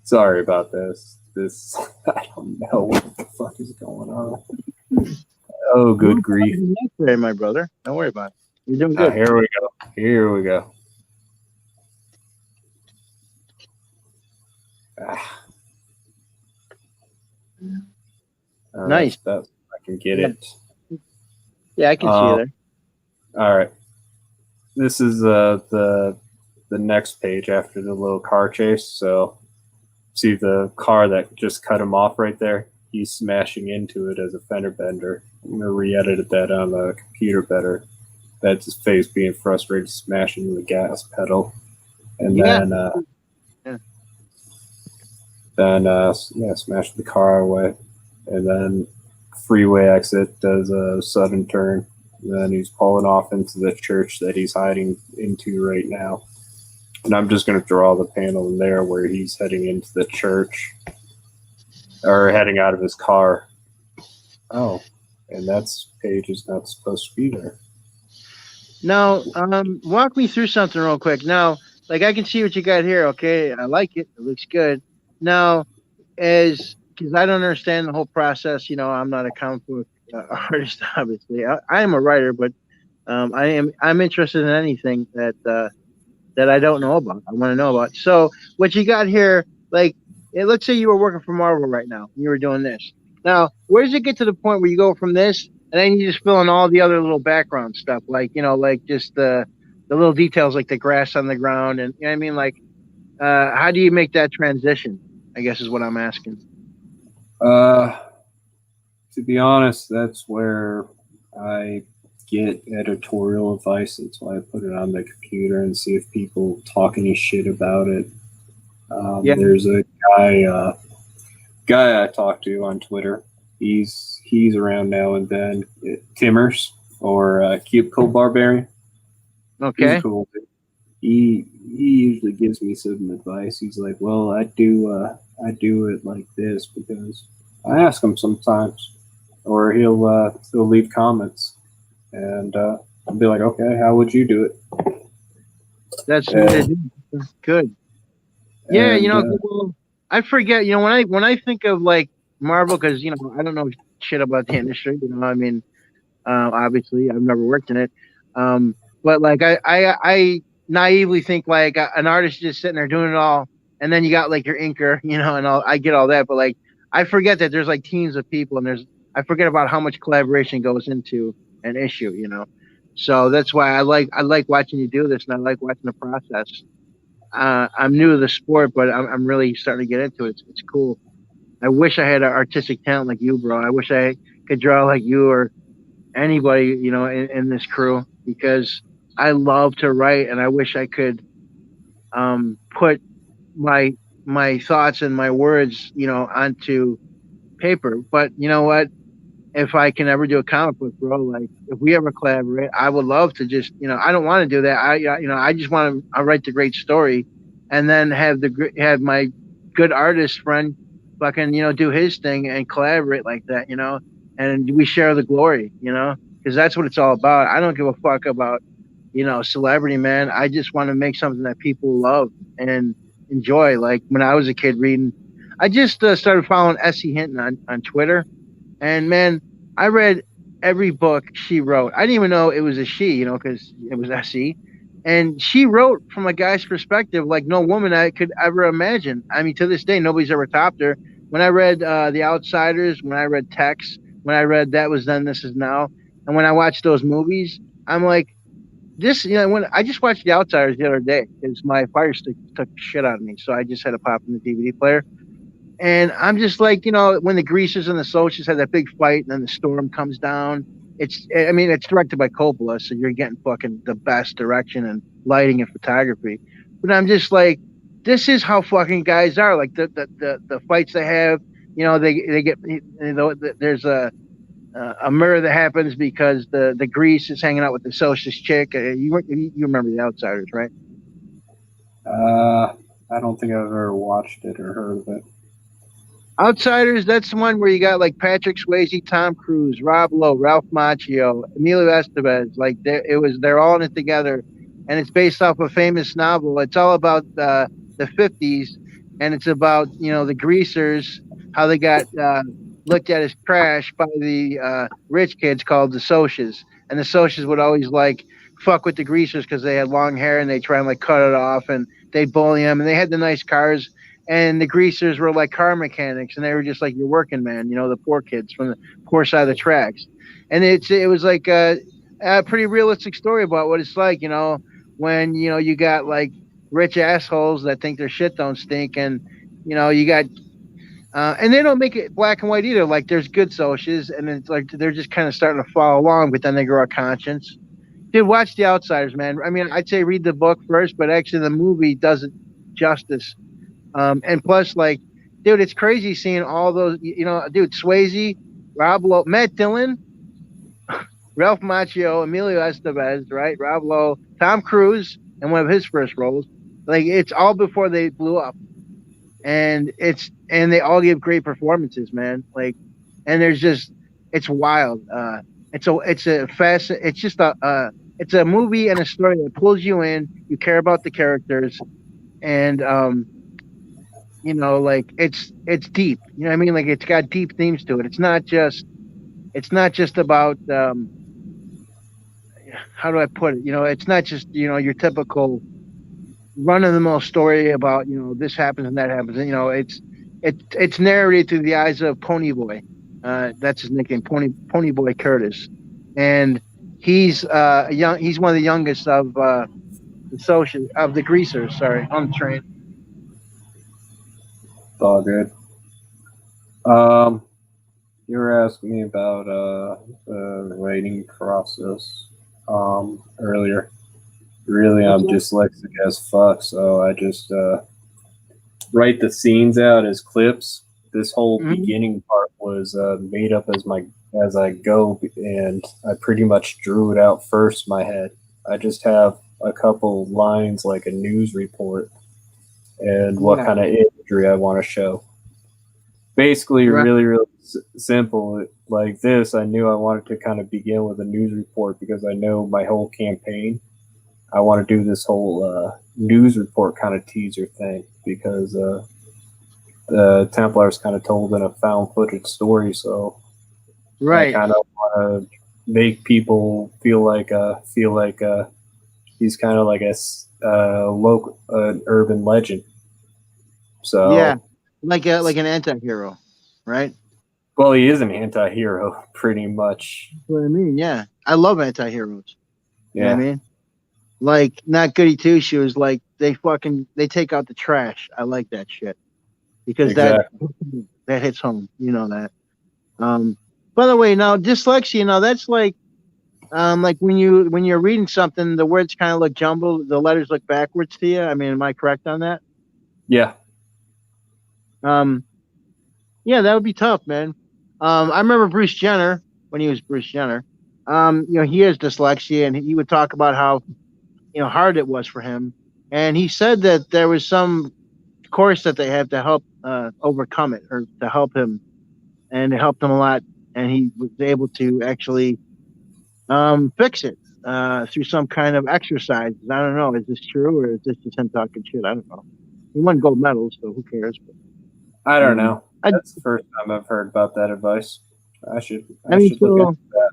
Speaker 2: Sorry about this. I don't know what the fuck is going on. Oh, good grief.
Speaker 1: Hey, my brother. Don't worry about it. You're doing good.
Speaker 2: Here we go. Here we go.
Speaker 1: Nice.
Speaker 2: I can get it.
Speaker 1: Yeah, I can see you there.
Speaker 2: All right. This is the next page after the little car chase. So see the car that just cut him off right there? He's smashing into it as a fender bender. I'm going to re-edit that on the computer better. That's his face being frustrated, smashing the gas pedal. And then smash the car away. And then freeway exit does a sudden turn. And then he's pulling off into the church that he's hiding into right now. And I'm just going to draw the panel in there where he's heading into the church or heading out of his car. Oh, and that's page is not supposed to be there.
Speaker 1: Now, walk me through something real quick. Now, like I can see what you got here. Okay, I like it. It looks good. Now, because I don't understand the whole process. I'm not a comic book artist, obviously. I am a writer, but I'm interested in anything that I don't know about. I want to know about. So, what you got here, like, let's say you were working for Marvel right now, and you were doing this. Now, where does it get to the point where you go from this, and then you just fill in all the other little background stuff, like like just the little details, like the grass on the ground, and I mean, like, how do you make that transition? I guess is what I'm asking.
Speaker 2: To be honest, that's where I get editorial advice. That's why I put it on the computer and see if people talk any shit about it. There's a guy I talk to on Twitter. He's around now and then. Timmers or Cubicle Barbarian.
Speaker 1: Okay.
Speaker 2: He's cool. He usually gives me some advice. He's like, "Well, I do it like this because I ask him sometimes, or he'll leave comments, and I'd be like, okay, how would you do it?
Speaker 1: That's
Speaker 2: And,
Speaker 1: good. Yeah,
Speaker 2: and
Speaker 1: well, I forget. When I think of like Marvel, because I don't know shit about the industry. I mean, obviously, I've never worked in it. But like I naively think like an artist just sitting there doing it all, and then you got like your inker, and all. I get all that, but like I forget that there's like teams of people, and I forget about how much collaboration goes into an issue. So that's why I like watching you do this, and I like watching the process. I'm new to the sport, but I'm really starting to get into it. It's cool. I wish I had an artistic talent like you, bro. I wish I could draw like you or anybody, in this crew, because I love to write, and I wish I could put my thoughts and my words, onto paper. But you know what? If I can ever do a comic book, bro, like if we ever collaborate, I would love to just, I don't want to do that. I just want to write the great story, and then have my good artist friend, fucking, do his thing and collaborate like that, and we share the glory, because that's what it's all about. I don't give a fuck about, celebrity, man. I just want to make something that people love and enjoy. Like when I was a kid reading, I just started following S.E. Hinton on Twitter, and man, I read every book she wrote. I didn't even know it was a she, because it was SE. And she wrote from a guy's perspective like no woman I could ever imagine. I mean, to this day, nobody's ever topped her. When I read The Outsiders, when I read Tex, when I read That Was Then, This Is Now, and when I watched those movies, I'm like, this, when I just watched The Outsiders the other day, because my Fire Stick took shit out of me. So I just had to pop in the DVD player. And I'm just like, when the Greasers and the Socials had that big fight and then the storm comes down, it's directed by Coppola, so you're getting fucking the best direction and lighting and photography. But I'm just like, this is how fucking guys are. Like the fights they have, they get, there's a murder that happens because the Grease is hanging out with the socialist chick. You remember The Outsiders, right?
Speaker 2: I don't think I've ever watched it or heard of it.
Speaker 1: Outsiders, that's the one where you got like Patrick Swayze, Tom Cruise, Rob Lowe, Ralph Macchio, Emilio Estevez. Like they're all in it together, and it's based off a famous novel. It's all about the '50s, and it's about the greasers, how they got looked at as trash by the rich kids called the Socias, and the Socias would always like fuck with the greasers because they had long hair and they try and like cut it off, and they bully them, and they had the nice cars. And the greasers were like car mechanics, and they were just like your working man, the poor kids from the poor side of the tracks. And it was like a pretty realistic story about what it's like, when you got like rich assholes that think their shit don't stink, and you got and they don't make it black and white either. Like there's good socials, and it's like they're just kind of starting to follow along, but then they grow a conscience. Dude, watch The Outsiders, man. I mean, I'd say read the book first, but actually the movie does it justice. And plus, like, dude, it's crazy seeing all those, dude, Swayze, Rob Lowe, Matt Dillon, Ralph Macchio, Emilio Estevez, right? Rob Lowe, Tom Cruise, and one of his first roles. Like, it's all before they blew up. And they all give great performances, man. Like, and it's wild. It's a movie and a story that pulls you in. You care about the characters, and like it's deep. You know what I mean? Like it's got deep themes to it. It's not just about how do I put it? It's not just your typical run of the mill story about this happens and that happens. It's narrated through the eyes of Pony Boy. That's his nickname, Pony Boy Curtis, and he's he's one of the youngest of the greasers. Sorry, on the train.
Speaker 2: It's all good. You were asking me about the writing process earlier. Really, I'm dyslexic as fuck, so I just write the scenes out as clips. This whole beginning part was made up as I go, and I pretty much drew it out first in my head. I just have a couple lines like a news report and what kind of imagery I want to show. Basically, really, really simple. Like this, I knew I wanted to kind of begin with a news report because I know my whole campaign. I want to do this whole news report kind of teaser thing because the Templars kind of told in a found footage story, so I
Speaker 1: Right.
Speaker 2: kind of want to make people feel like he's kind of like a local urban legend. So
Speaker 1: Yeah. Like an anti-hero, right?
Speaker 2: well, he is an anti-hero, pretty much.
Speaker 1: That's what I mean. Yeah. I love anti-heroes. You know what I
Speaker 2: Yeah,
Speaker 1: mean? Like not goody two shoes, like they take out the trash. I like that shit. Because
Speaker 2: exactly.
Speaker 1: that hits home. You know that. By the way, now dyslexia, now that's like when you're reading something, the words kind of look jumbled, the letters look backwards to you. I mean, am I correct on that?
Speaker 2: Yeah,
Speaker 1: Um, yeah, that would be tough, man. I remember Bruce Jenner when he was Bruce Jenner. He has dyslexia, and he would talk about how hard it was for him, and he said that there was some course that they have to help overcome it or to help him, and it helped him a lot, and he was able to actually fix it through some kind of exercise. I don't know. Is this true or is this just him talking shit? I don't know. He won gold medals, so who cares?
Speaker 2: I
Speaker 1: But,
Speaker 2: don't know.
Speaker 1: I,
Speaker 2: That's the first time I've heard about that advice. I should
Speaker 1: I
Speaker 2: I
Speaker 1: mean,
Speaker 2: should look into
Speaker 1: so
Speaker 2: that.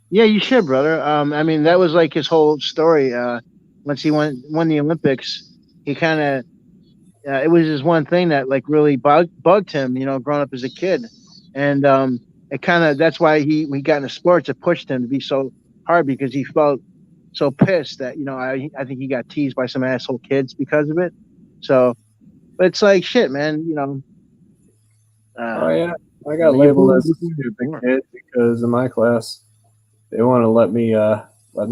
Speaker 1: yeah, you should, brother. I mean, that was like his whole story. Once he won the Olympics, he kind of it was just one thing that like really bugged him. Growing up as a kid, and it kind of that's why he got into sports. It pushed him to be so hard because he felt so pissed that I think he got teased by some asshole kids because of it. So, but it's like shit, man.
Speaker 2: Oh yeah, I got
Speaker 1: You're
Speaker 2: labeled
Speaker 1: born
Speaker 2: as a
Speaker 1: before you're
Speaker 2: stupid
Speaker 1: born.
Speaker 2: kid because in my class they want to let me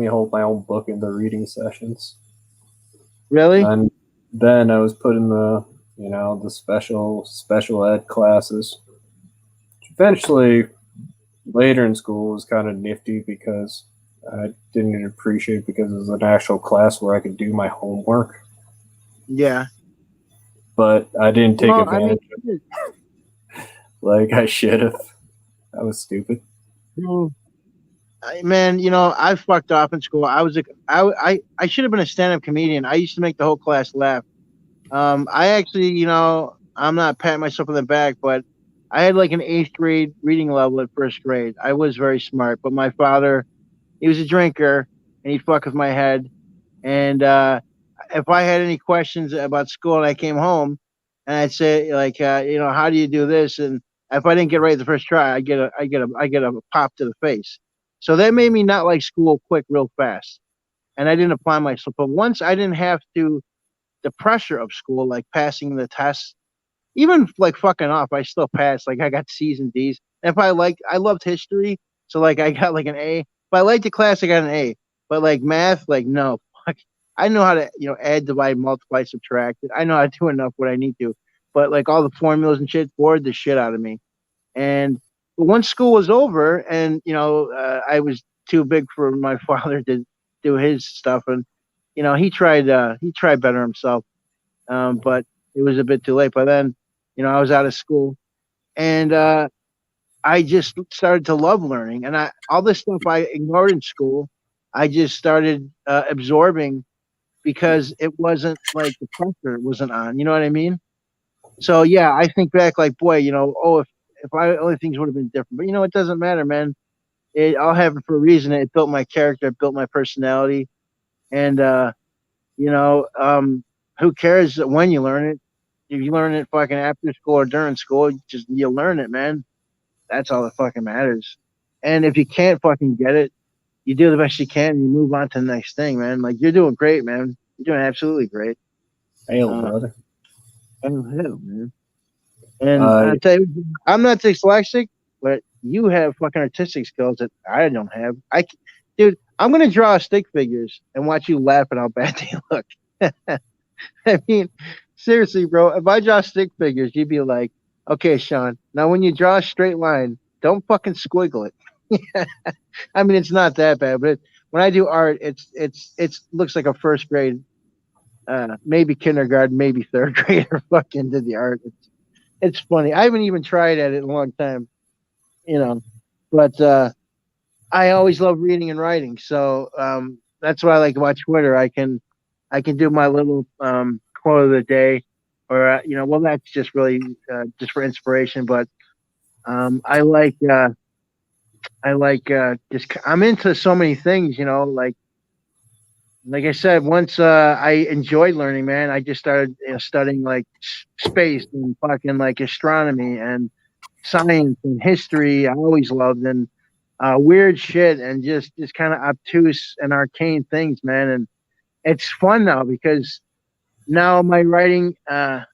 Speaker 2: hold my own book in the reading sessions.
Speaker 1: Really?
Speaker 2: And then I was put in the special ed classes. Eventually, later in school was kind of nifty because I didn't appreciate because it was an actual class where I could do my homework,
Speaker 1: Yeah.
Speaker 2: but I didn't take
Speaker 1: Well, I mean,
Speaker 2: advantage of it like I should have. I was stupid.
Speaker 1: mm, man, I fucked off in school. I should have been a stand-up comedian. I used to make the whole class laugh. I actually, I'm not patting myself on the back, but I had like an eighth grade reading level at first grade. I was very smart, but my father, he was a drinker and he'd fuck with my head. And if I had any questions about school and I came home and I'd say like, how do you do this? And if I didn't get right the first try, I get a pop to the face. So that made me not like school quick, real fast. And I didn't apply myself. But once I didn't have to the pressure of school, like passing the tests, even like fucking off, I still passed. Like I got C's and D's. And if I loved history, so like I got like an A. If I liked the class, I got an A. But like math, like no. Fuck. I know how to add, divide, multiply, subtract. I know how to do enough what I need to. But like all the formulas and shit bored the shit out of me. And but once school was over, and I was too big for my father to do his stuff, and he tried better himself, but it was a bit too late. By then, I was out of school, and I just started to love learning, and all this stuff I ignored in school, I just started absorbing because it wasn't like the pressure wasn't on. You know what I mean? So yeah, I think back like, boy, if I only things would have been different, but it doesn't matter, man. I'll have it for a reason. It built my character, it built my personality, and you know, um, who cares when you learn it? If you learn it fucking after school or during school, you learn it, man. That's all that fucking matters. And if you can't fucking get it, you do the best you can and you move on to the next thing, man. Like you're doing great, man. You're doing absolutely great.
Speaker 2: Hail,
Speaker 1: Uh,
Speaker 2: brother.
Speaker 1: hell, man. And
Speaker 2: Uh,
Speaker 1: I tell you, I'm not dyslexic, but you have fucking artistic skills that I don't have. Dude, I'm gonna draw stick figures and watch you laugh at how bad they look. I mean, seriously, bro. If I draw stick figures, you'd be like, "Okay, Sean. Now, when you draw a straight line, don't fucking squiggle it." I mean, it's not that bad, but when I do art, it's looks like a first grade, maybe kindergarten, maybe third grader fucking did the art. It's funny. I haven't even tried at it in a long time, you know. But I always love reading and writing, so that's why I like to watch Twitter. I can do my little quote of the day, or well, that's just really just for inspiration. But I like just I'm into so many things, like I said, once I enjoyed learning, man, I just started studying like space and fucking like astronomy and science and history. I always loved and weird shit and just kind of obtuse and arcane things, man. And it's fun now because now my writing and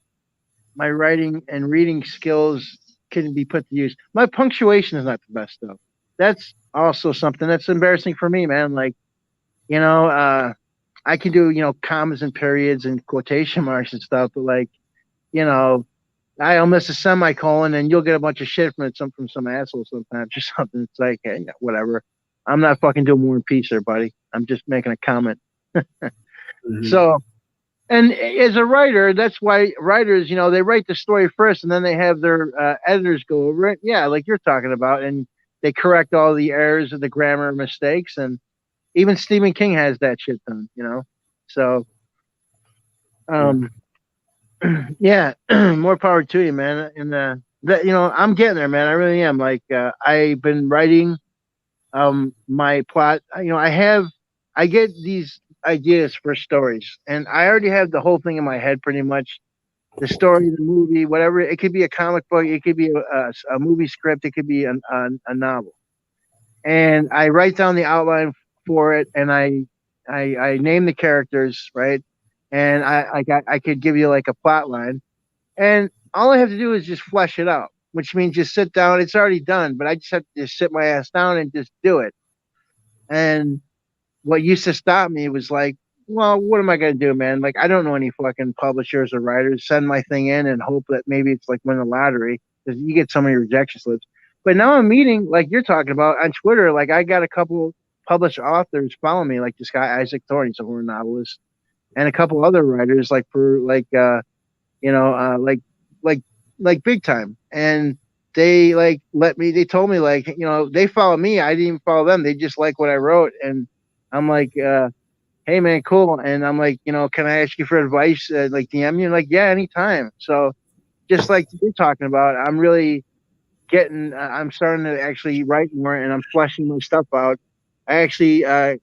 Speaker 1: reading skills can be put to use. My punctuation is not the best though. That's also something that's embarrassing for me, man. Like you know, I can do commas and periods and quotation marks and stuff, but like you know, I'll miss a semicolon and you'll get a bunch of shit from it, from some asshole sometimes or something. It's like, hey, yeah, whatever. I'm not fucking doing War and Peace there, buddy. I'm just making a comment.
Speaker 2: Hmm.
Speaker 1: So, and as a writer, that's why writers, they write the story first and then they have their editors go over it. Yeah, like you're talking about, and they correct all the errors and the grammar mistakes. And even Stephen King has that shit done. So,
Speaker 2: Yeah.
Speaker 1: um, yeah, more power to you, man. And that I'm getting there, man. I really am. Like I've been writing my plot. I get these ideas for stories, and I already have the whole thing in my head pretty much. The story, the movie, whatever. It could be a comic book. It could be a movie script. It could be a novel. And I write down the outline for it, and I name the characters, right? And I could give you like a plot line, and all I have to do is just flesh it out, which means just sit down. It's already done, but I just have to just sit my ass down and just do it. And what used to stop me was like, well, what am I gonna do, man? Like, I don't know any fucking publishers or writers. Send my thing in and hope that maybe it's like win the lottery because you get so many rejection slips. But now I'm meeting, like you're talking about on Twitter. Like, I got a couple published authors follow me, like this guy Isaac Thorne, he's a horror novelist, and a couple other writers, like for like you know, like like big time. And they like let me. They told me like they follow me. I didn't even follow them. They just like what I wrote, and I'm like, hey man, cool. And I'm like, can I ask you for advice? Like DM you? Like, yeah, anytime. So just like you're talking about, I'm really getting. I'm starting to actually write more, and I'm fleshing my stuff out. I actually I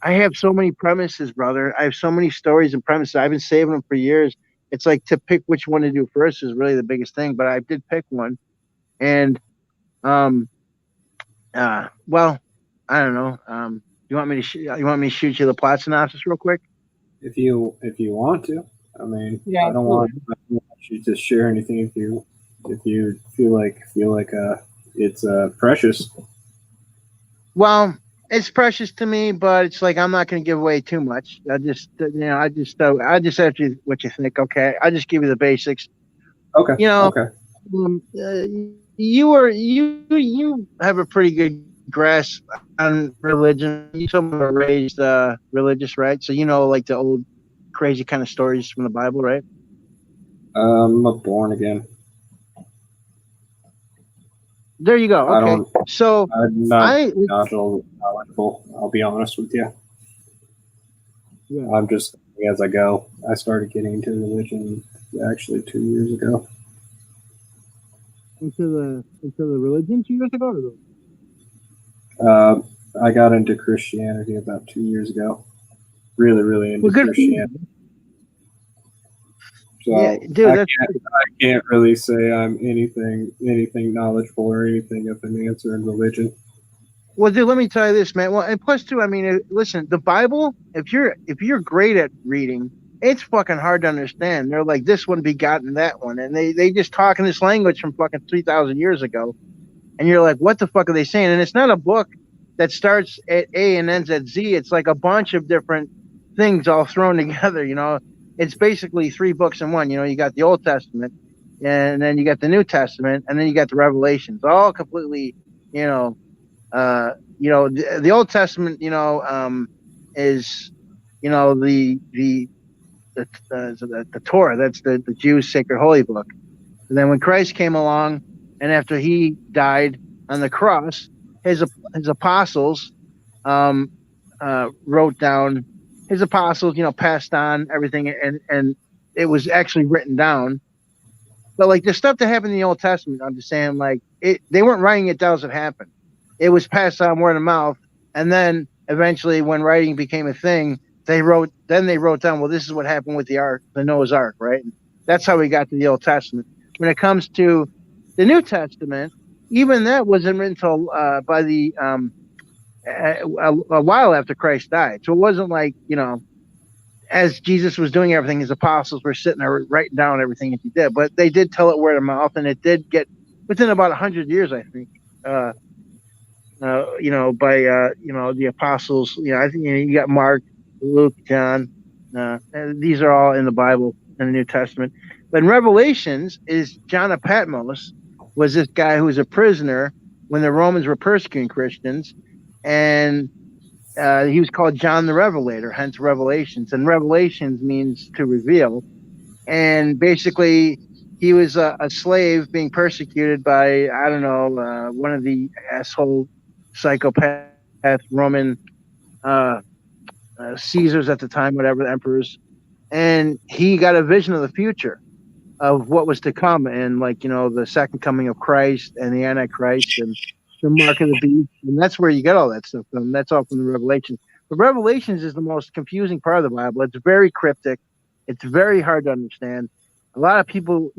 Speaker 1: have so many premises, brother. I have so many stories and premises. I've been saving them for years. It's like to pick which one to do first is really the biggest thing. But I did pick one, and um, well, I don't know. You want me to shoot you the plot synopsis real quick?
Speaker 2: If you want to, I mean,
Speaker 1: Yeah,
Speaker 2: I don't want you to share anything if you feel like it's precious.
Speaker 1: well, it's precious to me, but it's like I'm not going to give away too much. I just ask you what you think. Okay, I'll just give you the basics.
Speaker 2: Okay.
Speaker 1: You know,
Speaker 2: Okay.
Speaker 1: you have a pretty good grasp on religion. You someone were raised religious, right? So like the old crazy kind of stories from the Bible, right?
Speaker 2: I'm born again.
Speaker 1: There you go.
Speaker 2: I
Speaker 1: Okay,
Speaker 2: don't.
Speaker 1: so
Speaker 2: I'm not
Speaker 1: I
Speaker 2: knowledgeable. I'll be honest with you.
Speaker 1: yeah,
Speaker 2: I'm just as I go. I started getting into religion actually 2 years ago.
Speaker 1: into the religion 2 years ago. Or
Speaker 2: Uh, I got into Christianity about 2 years ago. Really, really into
Speaker 1: well, good for you.
Speaker 2: Christianity.
Speaker 1: Yeah,
Speaker 2: So
Speaker 1: dude, that's
Speaker 2: I can't really say I'm anything knowledgeable or anything of an answer in religion.
Speaker 1: well, dude. Let me tell you this, man. Well, and plus two, I mean, listen, the Bible. If you're great at reading, it's fucking hard to understand. They're like this one begotten that one, and they just talk in this language from fucking 3,000 years ago, and you're like, what the fuck are they saying? And it's not a book that starts at A and ends at Z. It's like a bunch of different things all thrown together. It's basically three books in one. You got the Old Testament, and then you got the New Testament, and then you got the Revelations, all completely, you know the Old Testament, is, the Torah. That's the Jews' sacred holy book. And then when Christ came along, and after he died on the cross, his apostles wrote down, his apostles, passed on everything, and it was actually written down. But like the stuff that happened in the Old Testament, I'm just saying, like they weren't writing it down as it happened. It was passed on word of mouth, and then eventually, when writing became a thing, they wrote down, well, this is what happened with the ark, the Noah's Ark, right? And that's how we got to the Old Testament. When it comes to the New Testament, even that wasn't written until by the a while after Christ died. So it wasn't like, as Jesus was doing everything, his apostles were sitting there writing down everything that he did. But they did tell it word of mouth, and it did get within about 100 years, I think. By the apostles. I think you got Mark, Luke, John. These are all in the Bible in the New Testament. But in Revelations is John of Patmos was this guy who was a prisoner when the Romans were persecuting Christians, and he was called John the Revelator, hence Revelations. And Revelations means to reveal. And basically, he was a slave being persecuted by, I don't know, one of the asshole psychopath Roman Caesars at the time, whatever, the emperors. And he got a vision of the future of what was to come, and the second coming of Christ and the Antichrist and the mark of the beast. And that's where you get all that stuff from. That's all from the Revelations. But Revelations is the most confusing part of the Bible. It's very cryptic. It's very hard to understand. A lot of people,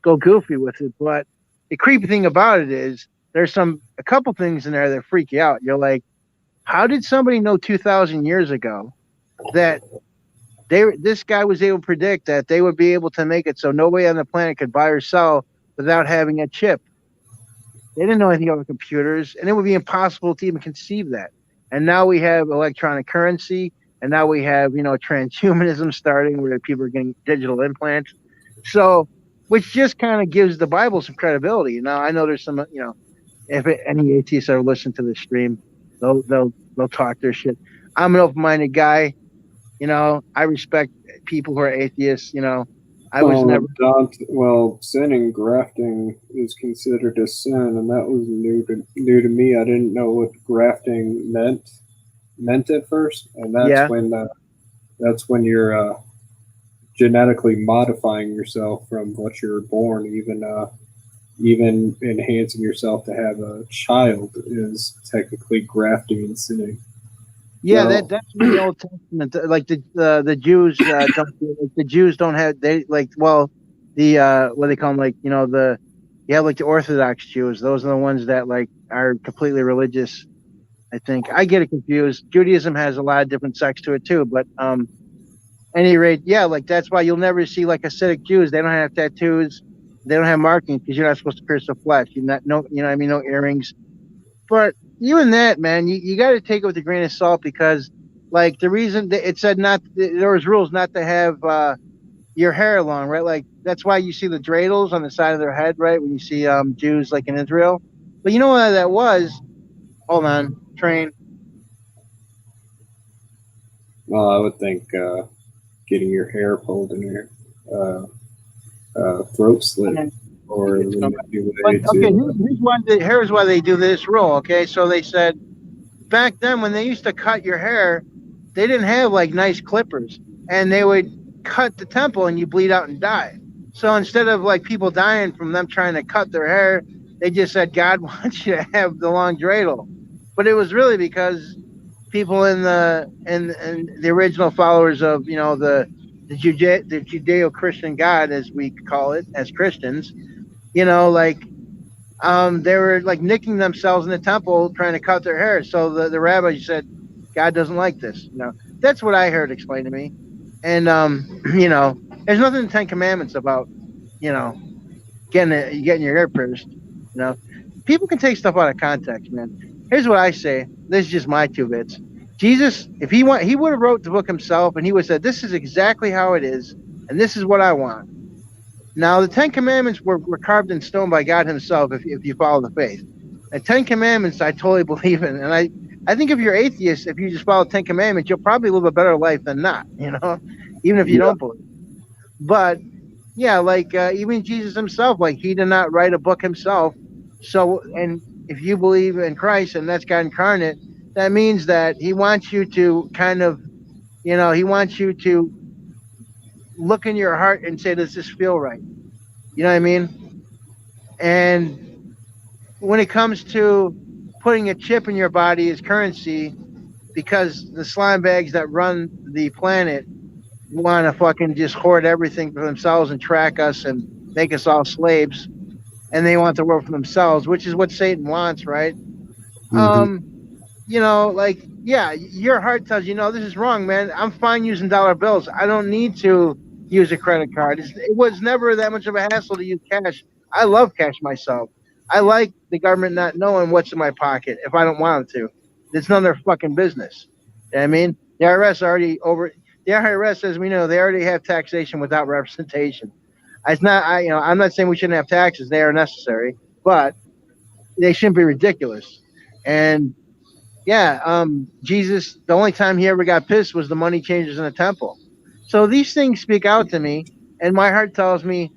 Speaker 1: go goofy with it. But the creepy thing about it is there's a couple things in there that freak you out. You're like, how did somebody know 2,000 years ago that this guy was able to predict that they would be able to make it so nobody on the planet could buy or sell without having a chip? They didn't know anything about computers, and it would be impossible to even conceive that. And now we have electronic currency, and now we have, transhumanism starting where people are getting digital implants. So, which just kind of gives the Bible some credibility. Now, I know there's some, if any atheists ever listen to this stream, they'll talk their shit. I'm an open-minded guy. I respect people who are atheists. I was never.
Speaker 2: Sinning, grafting is considered a sin, and that was new to me. I didn't know what grafting meant at first, and that's when you're genetically modifying yourself from what you're born. Even enhancing yourself to have a child is technically grafting and sinning.
Speaker 1: Yeah, that's in the Old Testament. Like the Jews the Jews don't have what they call them, you have the Orthodox Jews. Those are the ones that are completely religious. I think I get it confused. Judaism has a lot of different sects to it too, but any rate, yeah, that's why you'll never see Hasidic Jews. They don't have tattoos. They don't have markings because you're not supposed to pierce the flesh. No earrings. But even that, man, you got to take it with a grain of salt, because the reason that it said there was rules not to have your hair long, right? That's why you see the dreidels on the side of their head, right? When you see Jews in Israel. But you know what that was? Hold on, train.
Speaker 2: Well, I would think getting your hair pulled in your throat slit. Here's
Speaker 1: why they do this rule. Okay, so they said back then when they used to cut your hair, they didn't have nice clippers, and they would cut the temple and you bleed out and die. So instead of people dying from them trying to cut their hair, they just said God wants you to have the long dreidel. But it was really because people in the original followers of the Judeo-Christian God, as we call it as Christians, they were nicking themselves in the temple trying to cut their hair. So the rabbi said, God doesn't like this. That's what I heard explained to me. And there's nothing in the Ten Commandments about getting your hair pierced. People can take stuff out of context, man. Here's what I say. This is just my 2 bits. Jesus, if he would have wrote the book himself, and he would have said, this is exactly how it is, and this is what I want. Now, the 10 Commandments were carved in stone by God himself if you follow the faith. The 10 Commandments I totally believe in. And I think if you're atheist, if you just follow the 10 Commandments, you'll probably live a better life than not, even if you don't believe. But Yeah, like even Jesus himself, like he did not write a book himself. So, and if you believe in Christ and that's God incarnate, that means that he wants you to kind of, he wants you to look in your heart and say, does this feel right? You know what I mean? And when it comes to putting a chip in your body as currency, because the slime bags that run the planet want to fucking just hoard everything for themselves and track us and make us all slaves, and they want the world for themselves, which is what Satan wants, right?
Speaker 2: Hmm.
Speaker 1: Um, like, yeah, your heart tells you, no, this is wrong, man. I'm fine using dollar bills. I don't need to use a credit card. It was never that much of a hassle to use cash. I love cash myself. I like the government not knowing what's in my pocket if I don't want them to. It's none of their fucking business. You know what I mean? The IRS, as we know, they already have taxation without representation. It's not, I'm not saying we shouldn't have taxes. They are necessary, but they shouldn't be ridiculous. And yeah, Jesus, the only time he ever got pissed was the money changers in the temple. So these things speak out to me, and my heart tells me,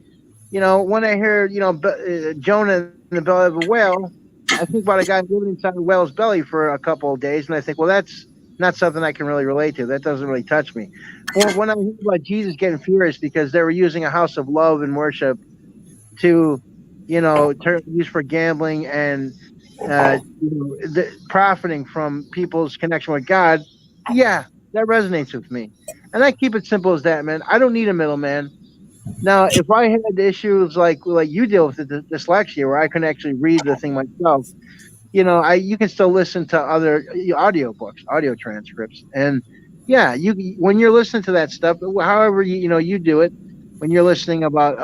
Speaker 1: when I hear, Jonah in the belly of a whale, I think about a guy living inside a whale's belly for a couple of days, and I think, well, that's not something I can really relate to. That doesn't really touch me. But when I hear about Jesus getting furious because they were using a house of love and worship to, use for gambling and profiting from people's connection with God, yeah, that resonates with me. And I keep it simple as that, man. I don't need a middleman. Now, if I had issues like you deal with the dyslexia, where I can actually read the thing myself, you can still listen to other audio books, audio transcripts, and yeah, you when you're listening to that stuff, however you do it, when you're listening about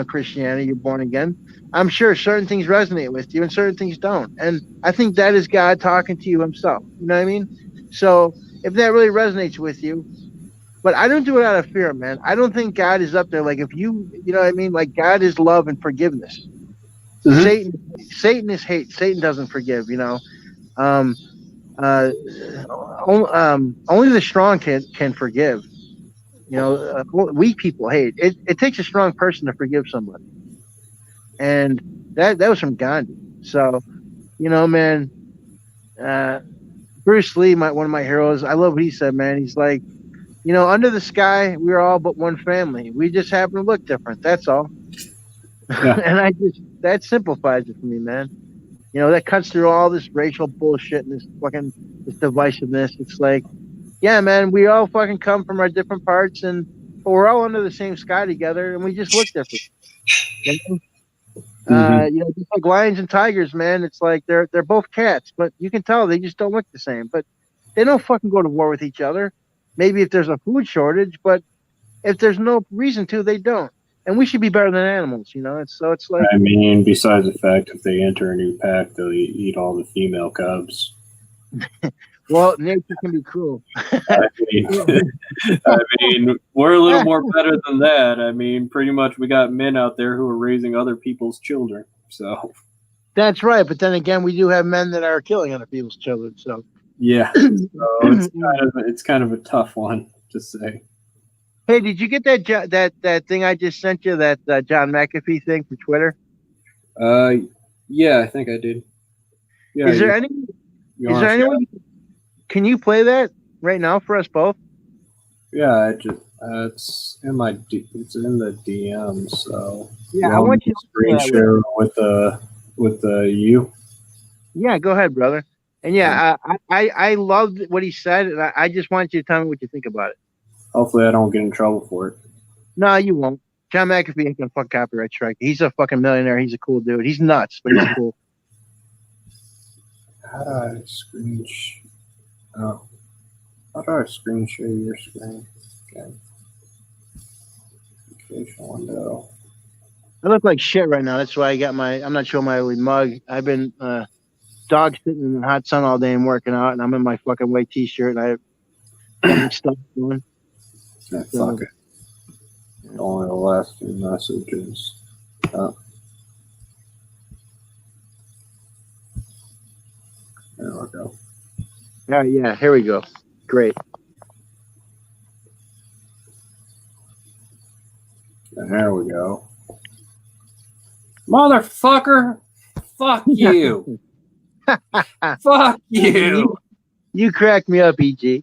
Speaker 1: Christianity, you're born again. I'm sure certain things resonate with you and certain things don't, and I think that is God talking to you Himself. You know what I mean? So if that really resonates with you, but I don't do it out of fear, man. I don't think God is up there. Like if you know what I mean. Like God is love and forgiveness.
Speaker 2: Hmm.
Speaker 1: Satan is hate. Satan doesn't forgive. Um, uh, only the strong can forgive. Weak people hate. It takes a strong person to forgive somebody, and that was from Gandhi. So man, uh, Bruce Lee, one of my heroes. I love what he said, man. He's like, under the sky, we're all but one family. We just happen to look different. That's all.
Speaker 2: Yeah.
Speaker 1: And that simplifies it for me, man. That cuts through all this racial bullshit and this divisiveness. It's like, yeah, man, we all fucking come from our different parts, but we're all under the same sky together, and we just look different. You know?
Speaker 2: Hmm.
Speaker 1: Just like lions and tigers, man. It's like they're both cats, but you can tell they just don't look the same. But they don't fucking go to war with each other. Maybe if there's a food shortage, but if there's no reason to, they don't. And we should be better than animals, it's like,
Speaker 2: I mean, besides the fact if they enter a new pack, they'll eat all the female cubs.
Speaker 1: well, nature can be cruel.
Speaker 2: I mean, I mean, we're a little more better than that. I mean, pretty much we got men out there who are raising other people's children. So
Speaker 1: That's right, but then again, we do have men that are killing other people's children. So,
Speaker 2: yeah, so it's kind of a tough one to say.
Speaker 1: hey, did you get that thing I just sent you? That John McAfee thing from Twitter?
Speaker 2: Uh, yeah, I think I did. Yeah,
Speaker 1: Is there
Speaker 2: you
Speaker 1: any?
Speaker 2: you
Speaker 1: Is
Speaker 2: want
Speaker 1: there
Speaker 2: to share?
Speaker 1: anyone? Can you play that right now for us both?
Speaker 2: Yeah, I just it's in the DM. So
Speaker 1: Yeah,
Speaker 2: you
Speaker 1: I
Speaker 2: want me
Speaker 1: want you
Speaker 2: to
Speaker 1: to play
Speaker 2: screen
Speaker 1: that with.
Speaker 2: share with you?
Speaker 1: Yeah, go ahead, brother. And
Speaker 2: And
Speaker 1: yeah, I loved what he said, and I just want you to tell me what you think about it.
Speaker 2: hopefully, I don't get in trouble for it.
Speaker 1: No, you won't. John McAfee ain't gonna fuck copyright strike. He's a fucking millionaire. He's a cool dude. He's nuts, but he's cool.
Speaker 2: How do I screen? Oh, how do I screen share your screen? Okay, application window.
Speaker 1: I look like shit right now. That's why I'm not showing my ugly mug. I've been dog sitting in the hot sun all day and working out, and I'm in my fucking white t-shirt, and I have fucking stuff doing.
Speaker 2: Fuck
Speaker 1: So
Speaker 2: it. Only the last few messages. Oh, there we go.
Speaker 1: yeah, here we go. Great.
Speaker 2: All There we go. Motherfucker! Fuck you! Fuck you!
Speaker 1: You crack me up, EG.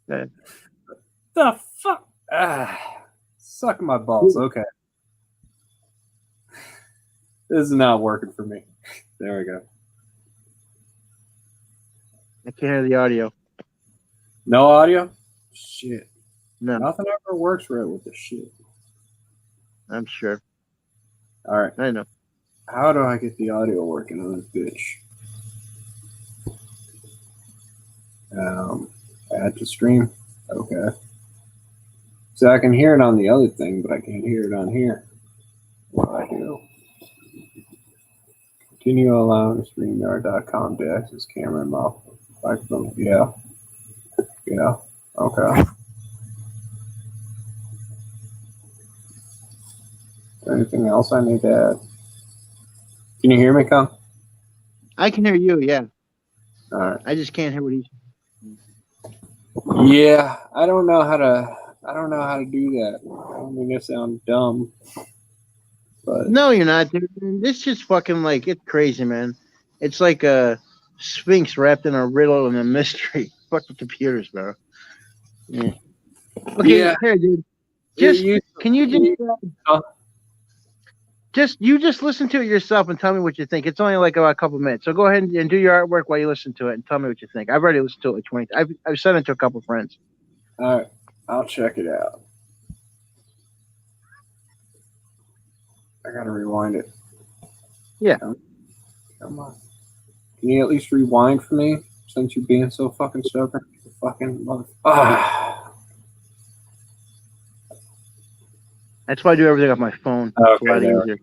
Speaker 2: The fuck? Suck my balls. Okay. This is not working for me. There we go.
Speaker 1: I can't hear the audio.
Speaker 2: No audio? Shit.
Speaker 1: No,
Speaker 2: Nothing ever works right with this shit.
Speaker 1: I'm sure.
Speaker 2: All right.
Speaker 1: I know.
Speaker 2: How do I get the audio working on this bitch? Add to stream. Okay. So I can hear it on the other thing, but I can't hear it on here. What do I do? Continue allowing StreamYard.com to access camera and mouse. Microphone. Yeah. Yeah. Okay. Anything else I need to add? Can you hear me, Con?
Speaker 1: I can hear you. Yeah,
Speaker 2: All right.
Speaker 1: I just can't hear what he's.
Speaker 2: Yeah, I don't know how to do that. I don't mean to sound dumb, but
Speaker 1: No, you're not, dude. This just fucking like it's crazy, man. It's like a sphinx wrapped in a riddle and a mystery. Fuck the computers, bro. Yeah. Okay,
Speaker 2: Yeah.
Speaker 1: here, dude. Can you just listen to it yourself and tell me what you think? It's only like about a couple minutes, so go ahead and do your artwork while you listen to it and tell me what you think. I've already listened to it like 20. I've sent it to a couple friends.
Speaker 2: all right, I'll check it out. I gotta rewind it.
Speaker 1: Yeah.
Speaker 2: Come on. Can you at least rewind for me since you're being so fucking stubborn? Fucking mother.
Speaker 1: That's why I do everything off my phone.
Speaker 2: Okay,
Speaker 1: It's a lot
Speaker 2: there.
Speaker 1: easier.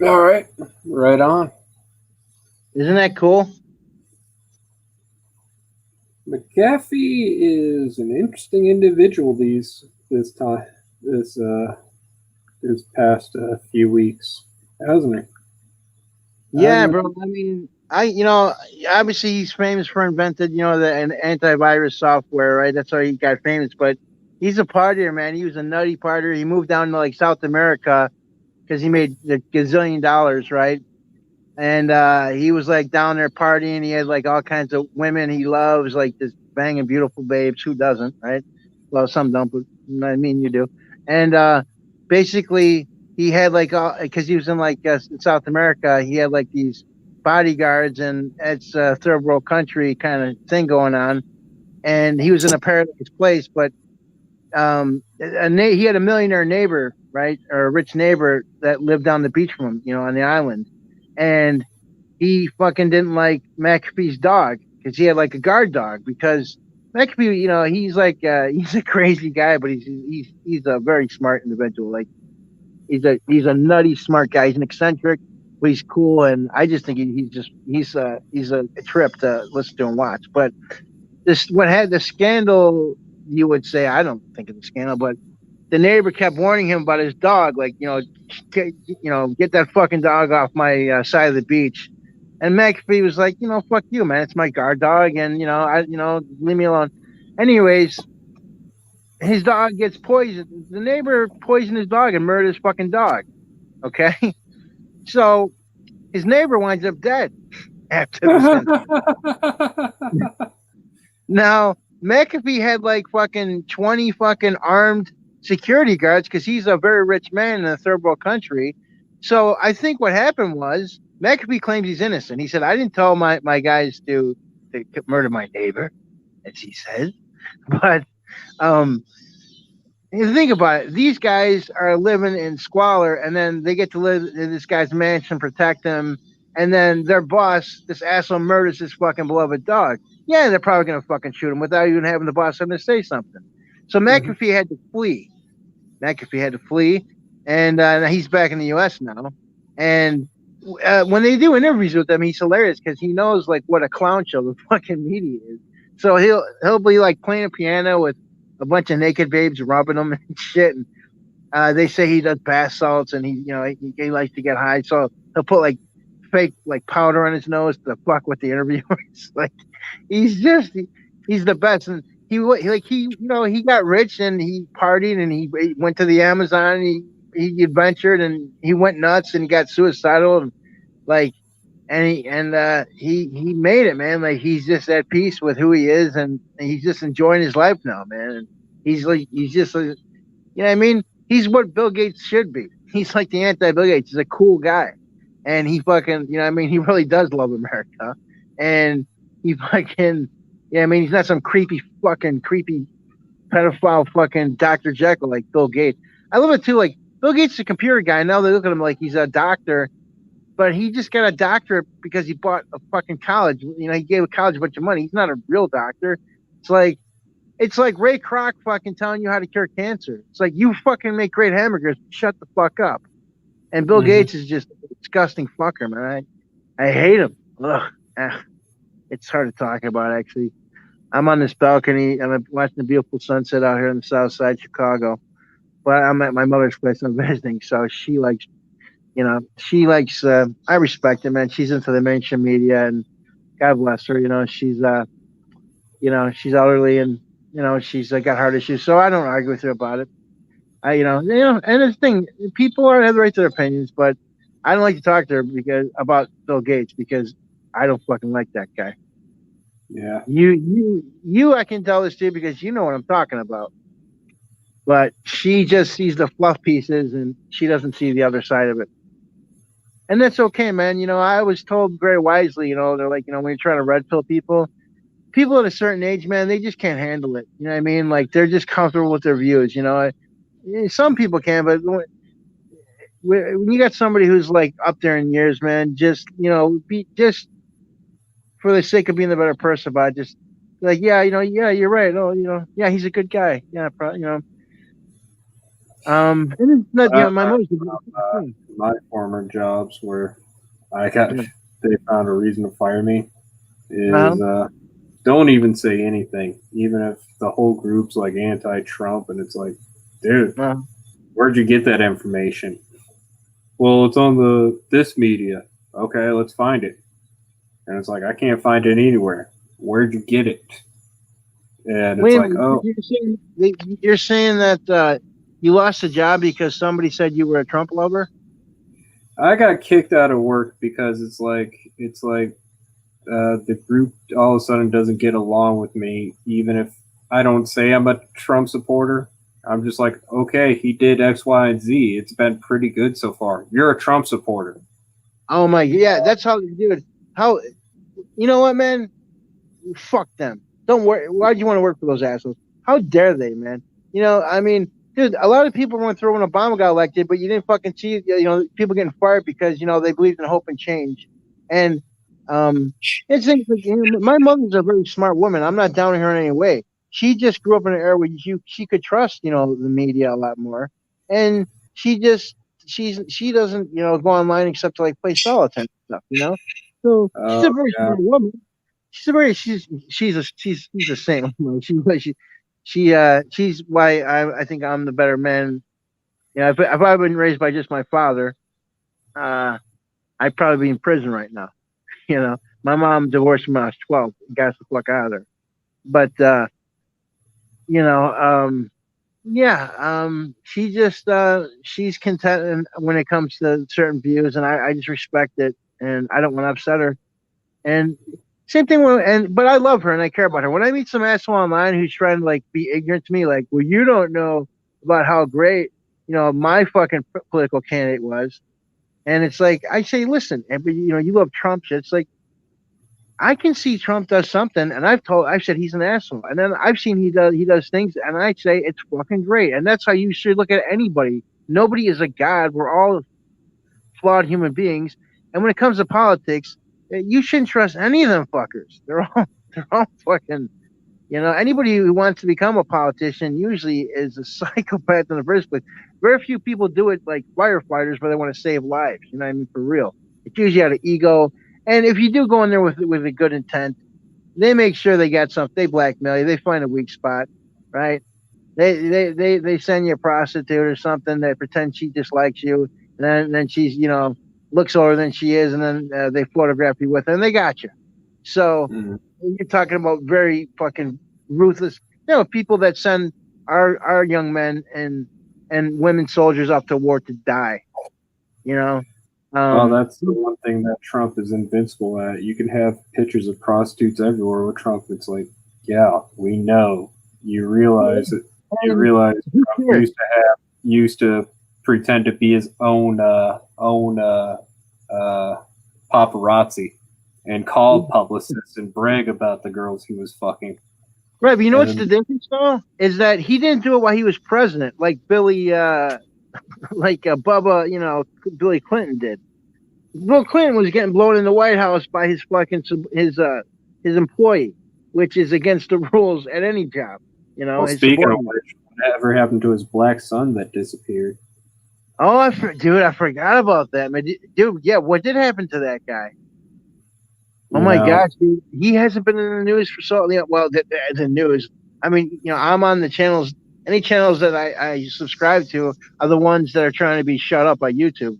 Speaker 2: All right, right on.
Speaker 1: Isn't that cool?
Speaker 2: McAfee is an interesting individual this past few weeks, hasn't he?
Speaker 1: Yeah, bro. I mean, obviously he's famous for invented, an antivirus software, right? That's how he got famous. But he's a partier, man. He was a nutty partier. He moved down to like South America because he made a gazillion dollars, right? And he was like down there partying. He had like all kinds of women he loves, like this banging beautiful babes. Who doesn't, right? Well, some don't, but I mean, you do. And basically, he had like, because he was in like South America, he had like these bodyguards, and it's a third world country kind of thing going on. and he was in a paradise place, but he had a millionaire neighbor, right, or a rich neighbor that lived down the beach from him, you know, on the island, and he fucking didn't like McAfee's dog because he had like a guard dog because McAfee, you know, he's like he's a crazy guy, but he's a very smart individual. Like he's a nutty smart guy. He's an eccentric, but he's cool, and I just think he's a trip to listen to and watch. But this what had the scandal, you would say, I don't think it's a scandal, but the neighbor kept warning him about his dog, like, you know, get that fucking dog off my side of the beach. And McAfee was like, you know, fuck you, man. It's my guard dog, and leave me alone. Anyways, his dog gets poisoned. The neighbor poisoned his dog and murdered his fucking dog. Okay, so his neighbor winds up dead after this. Now McAfee had like fucking 20 fucking armed security guards because he's a very rich man in a third world country. So I think what happened was McAfee claims he's innocent. He said, I didn't tell my guys to murder my neighbor, as he says. But think about it. These guys are living in squalor, and then they get to live in this guy's mansion, protect him, and then their boss, this asshole, murders his fucking beloved dog. Yeah, they're probably going to fucking shoot him without even having the boss having to say something. So McAfee had to flee. And he's back in the U.S. now. And when they do interviews with him, he's hilarious because he knows like what a clown show the fucking media is. So he'll be like playing a piano with a bunch of naked babes rubbing him and shit. And they say he does bath salts and he likes to get high. So he'll put like fake like powder on his nose to fuck with the interviewers. Like he's the best. And he got rich and he partied and he went to the Amazon. And he adventured and he went nuts and he got suicidal and he made it, man. Like he's just at peace with who he is and he's just enjoying his life now, man. And he's just you know what I mean? He's what Bill Gates should be. He's like the anti-Bill Gates. He's a cool guy. And he fucking, you know what I mean? He really does love America. And he fucking, I mean, he's not some creepy pedophile fucking Dr. Jekyll like Bill Gates. I love it too. Like Bill Gates is a computer guy. Now they look at him like he's a doctor, but he just got a doctorate because he bought a fucking college. You know, he gave a college a bunch of money. He's not a real doctor. It's like Ray Kroc fucking telling you how to cure cancer. It's like, you fucking make great hamburgers. Shut the fuck up. And Bill Gates is just a disgusting fucker, man. I hate him. Ugh. It's hard to talk about, actually. I'm on this balcony and I'm watching the beautiful sunset out here in the south side of Chicago. But I'm at my mother's place. I'm visiting. So she likes, I respect it, man. She's into the mainstream media and God bless her. You know, she's elderly and, she's got heart issues. So I don't argue with her about it. And the thing, people have the right to their opinions, but I don't like to talk to her about Bill Gates because I don't fucking like that guy.
Speaker 2: Yeah.
Speaker 1: You, I can tell this too because you know what I'm talking about. But she just sees the fluff pieces and she doesn't see the other side of it. And that's okay, man. You know, I was told very wisely, they're like, when you're trying to red pill people at a certain age, man, they just can't handle it. You know what I mean? Like they're just comfortable with their views, Some people can, but when you got somebody who's like up there in years, man, just, be just for the sake of being a better person, but just like, yeah, you're right. Oh, yeah, he's a good guy. Yeah, and it's not,
Speaker 2: my former jobs where they found a reason to fire me is don't even say anything, even if the whole group's like anti-Trump, and it's like, dude, where'd you get that information? Well, it's on this media. Okay, let's find it. And it's like, I can't find it anywhere. Where'd you get it? And it's
Speaker 1: you're saying that you lost a job because somebody said you were a Trump lover?
Speaker 2: I got kicked out of work because it's like the group all of a sudden doesn't get along with me, even if I don't say I'm a Trump supporter. I'm just like, okay, he did X, Y, and Z. It's been pretty good so far. You're a Trump supporter.
Speaker 1: Oh my, yeah, that's how they do it. You know what, man? Fuck them. Don't worry. Why do you want to work for those assholes? How dare they, man? You know, I mean, dude, a lot of people went through when Obama got elected, but you didn't fucking see, you know, people getting fired because, you know, they believed in hope and change. And it's like, you know, my mother's a very smart woman. I'm not downing her in any way. She just grew up in an era where she could trust, you know, the media a lot more. And she just, she doesn't, you know, go online except to like play solitaire and stuff, you know? So she's
Speaker 2: Oh
Speaker 1: a very
Speaker 2: yeah.
Speaker 1: smart woman. She's the same. She's why I think I'm the better man. You know, if I'd been raised by just my father, I'd probably be in prison right now. You know, my mom divorced me when I was 12. Got us the fuck out of there. But you know, yeah, she just she's content when it comes to certain views, and I just respect it, and I don't want to upset her. And same thing when, and but I love her and I care about her. When I meet some asshole online who's trying to like be ignorant to me, like, well, you don't know about how great, you know, my fucking political candidate was. And it's like I say, listen, you know, you love Trump shit. It's like I can see Trump does something, and I've said he's an asshole, and then I've seen he does things, and I say it's fucking great, and that's how you should look at anybody. Nobody is a god. We're all flawed human beings, and when it comes to politics, you shouldn't trust any of them fuckers. They're all fucking. You know, anybody who wants to become a politician usually is a psychopath in the first place. Very few people do it like firefighters, where they want to save lives. You know what I mean? For real, it's usually out of ego. And if you do go in there with a good intent, they make sure they got something. They blackmail you. They find a weak spot, right? They send you a prostitute or something. They pretend she dislikes you, and then she's, you know, looks older than she is, and then they photograph you with her, and they got you. So
Speaker 2: Mhm.
Speaker 1: you're talking about very fucking ruthless, you know, people that send our young men and women soldiers off to war to die. You know,
Speaker 2: Well, that's the one thing that Trump is invincible at. You can have pictures of prostitutes everywhere with Trump. It's like, yeah, we know. You realize it. You
Speaker 1: and
Speaker 2: realize
Speaker 1: who
Speaker 2: Trump
Speaker 1: cares?
Speaker 2: used to pretend to be his own paparazzi and call publicists and brag about the girls he was fucking.
Speaker 1: Right, but you know
Speaker 2: And
Speaker 1: what's the
Speaker 2: then,
Speaker 1: difference though? Is that he didn't do it while he was president, like Billy, like Bubba, you know, Billy Clinton did. Bill Clinton was getting blown in the White House by his fucking his employee, which is against the rules at any job. You know,
Speaker 2: well,
Speaker 1: his
Speaker 2: speaking of
Speaker 1: subordinate.
Speaker 2: which, whatever happened to his black son that disappeared?
Speaker 1: Oh, dude, I forgot about that, man. Dude, yeah, what did happen to that guy? Oh
Speaker 2: You
Speaker 1: my
Speaker 2: know,
Speaker 1: gosh, dude, he hasn't been in the news for so. You know, well, the news. I mean, you know, I'm on the channels. Any channels that I subscribe to are the ones that are trying to be shut up by YouTube.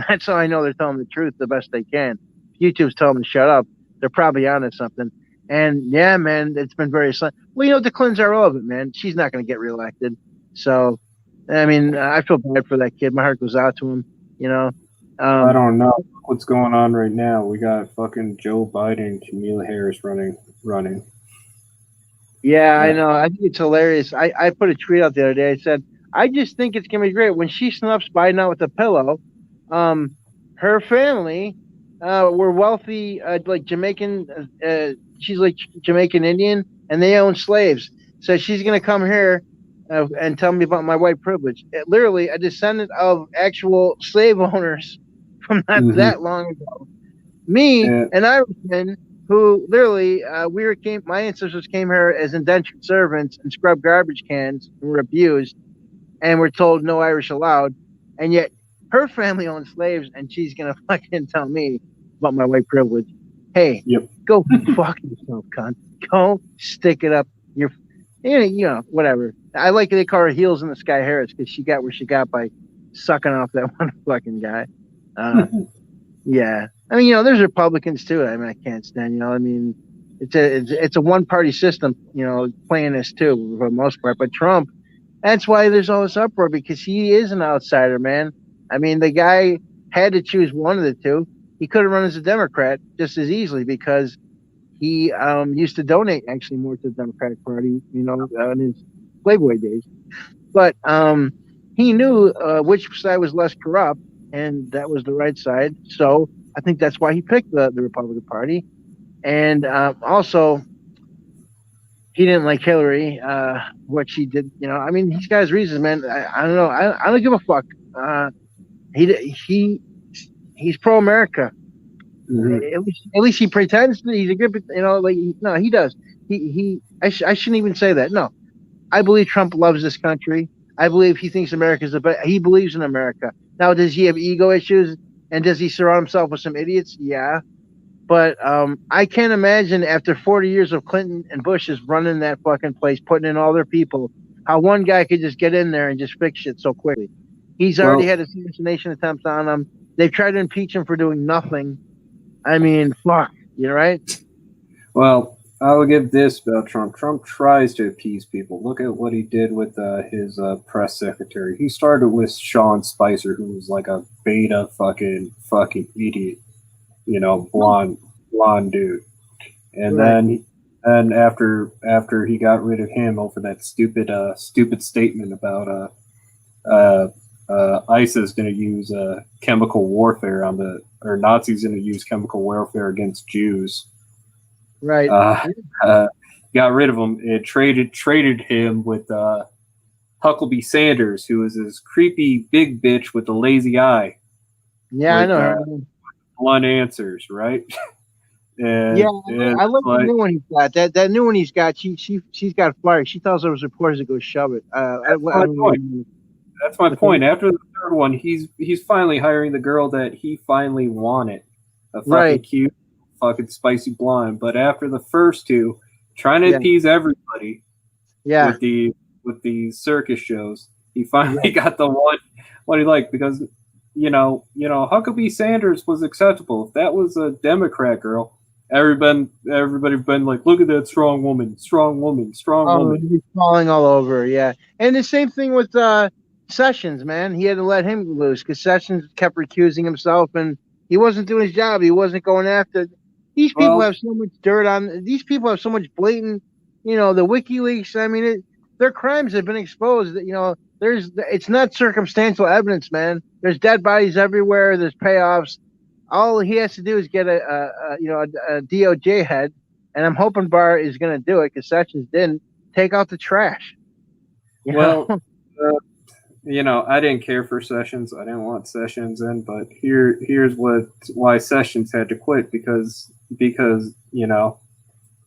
Speaker 1: That's how I know they're telling the truth the best they can. YouTube's telling them to shut up. They're probably onto something. And yeah, man, it's been very slow. Well, you know, the Clintons are relevant, man. She's not going to get reelected. So, I mean, I feel bad for that kid. My heart goes out to him. You know,
Speaker 2: I
Speaker 1: um,
Speaker 2: don't know what's going on right now. We got fucking Joe Biden and Kamala Harris running.
Speaker 1: yeah, I
Speaker 2: Uh,
Speaker 1: know. I think it's hilarious. I put a tweet out the other day. I said, I just think it's gonna be great when she snuffs Biden out with a pillow. Um, her family were wealthy, like Jamaican. She's like Jamaican Indian, and they own slaves. So she's gonna come here and tell me about my white privilege. Literally, a descendant of actual slave owners from not
Speaker 2: hmm
Speaker 1: that long ago. Me,
Speaker 2: And,
Speaker 1: an Irishman who literally my ancestors came here as indentured servants and scrubbed garbage cans and were abused and were told no Irish allowed. And yet her family owned slaves and she's gonna fucking tell me about my white privilege. Hey,
Speaker 2: yep.
Speaker 1: go fuck yourself, cunt. Go stick it up your, you know, whatever. I like they call her heels in the sky Harris because she got where she got by sucking off that one fucking guy. Yeah, I mean, you know, there's Republicans too. I mean, I can't stand. You know, I mean, it's a one party system. You know, playing this too for the most part. But Trump, that's why there's all this uproar because he is an outsider, man. I mean, the guy had to choose one of the two. He could have run as a Democrat just as easily because he used to donate actually more to the Democratic Party. You know, in his Playboy days. But he knew which side was less corrupt, and that was the right side. So I think that's why he picked the Republican Party. And also, he didn't like Hillary, what she did. You know, I mean, he's got his reasons, man. I don't know. I don't give a fuck. He he's pro America.
Speaker 2: Mhm.
Speaker 1: At least he pretends that he's a good. You know, like no, he does. I shouldn't even say that. No, I believe Trump loves this country. I believe he thinks America's the best. He believes in America. Now, does he have ego issues? And does he surround himself with some idiots? Yeah. But I can't imagine after 40 years of Clinton and Bush is running that fucking place, putting in all their people, how one guy could just get in there and just fix shit so quickly. He's already
Speaker 2: Well,
Speaker 1: had assassination attempts on him. They've tried to impeach him for doing nothing. I mean, fuck. You know, right?
Speaker 2: well, I will give this about Trump. Trump tries to appease people. Look at what he did with his press secretary. He started with Sean Spicer, who was like a beta fucking idiot, you know, blonde dude. And
Speaker 1: Right.
Speaker 2: then after he got rid of him over that stupid statement about ISIS going to use chemical warfare or Nazis going to use chemical warfare against Jews.
Speaker 1: Right.
Speaker 2: Got rid of him and traded him with Huckabee Sanders, who is this creepy big bitch with a lazy eye.
Speaker 1: Yeah, I
Speaker 2: With
Speaker 1: know.
Speaker 2: blunt answers, right? and,
Speaker 1: Yeah,
Speaker 2: and
Speaker 1: I like the
Speaker 2: like
Speaker 1: new one he's got. That new one he's got. She's got flair. She tells those reporters to go shove it. I
Speaker 2: that's my
Speaker 1: don't
Speaker 2: point.
Speaker 1: know.
Speaker 2: That's my
Speaker 1: But the,
Speaker 2: point. After the third one, he's finally hiring the girl that he finally wanted, a fucking
Speaker 1: right.
Speaker 2: cute, fucking spicy blonde. But after the first two, trying to
Speaker 1: Yeah.
Speaker 2: appease everybody
Speaker 1: Yeah.
Speaker 2: with the circus shows, he finally
Speaker 1: Yeah.
Speaker 2: got the one he liked because Huckabee Sanders was acceptable. If that was a Democrat girl, everybody been like, look at that strong woman, strong woman, strong
Speaker 1: Oh,
Speaker 2: woman.
Speaker 1: he's falling all over. Yeah. And the same thing with Sessions, man. He had to let him loose because Sessions kept recusing himself and he wasn't doing his job. He wasn't going after. These people
Speaker 2: Well,
Speaker 1: have so much dirt on. These people have so much blatant. You know, the WikiLeaks. I mean, their crimes have been exposed. You know, it's not circumstantial evidence, man. There's dead bodies everywhere. There's payoffs. All he has to do is get a DOJ head, and I'm hoping Barr is going to do it because Sessions didn't take out the trash. You know,
Speaker 2: well, I didn't care for Sessions. I didn't want Sessions in, but here's why Sessions had to quit because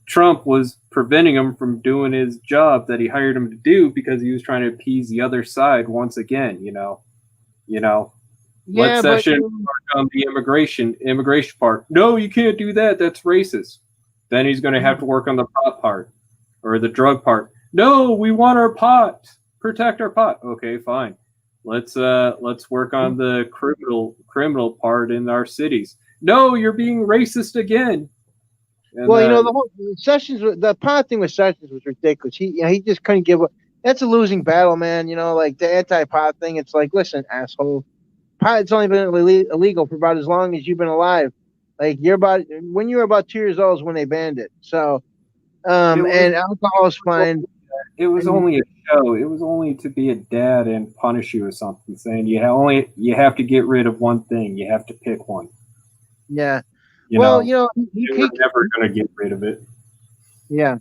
Speaker 2: Trump was preventing him from doing his job that he hired him to do because he was trying to appease the other side once again. Let
Speaker 1: yeah, but
Speaker 2: Sessions work on the immigration part. No, you can't do that. That's racist. Then he's going to have to work on the pot part or the drug part. No, we want our pot. Protect our pot. Okay, fine. Let's work on the criminal part in our cities. No, you're being racist again. And
Speaker 1: well,
Speaker 2: then
Speaker 1: the whole Sessions, the pot thing with Sessions was ridiculous. He just couldn't give up. That's a losing battle, man. Like the anti-pot thing. It's like, listen, asshole, pot's only been illegal for about as long as you've been alive. Like when you were about 2 years old is when they banned it. So,
Speaker 2: it was
Speaker 1: and alcohol is fine.
Speaker 2: it was
Speaker 1: And
Speaker 2: only a show. It was only to be a dad and punish you or something, saying you have to get rid of one thing. You have to pick one.
Speaker 1: yeah,
Speaker 2: You
Speaker 1: well,
Speaker 2: know, you were never going to get rid of it.
Speaker 1: yeah,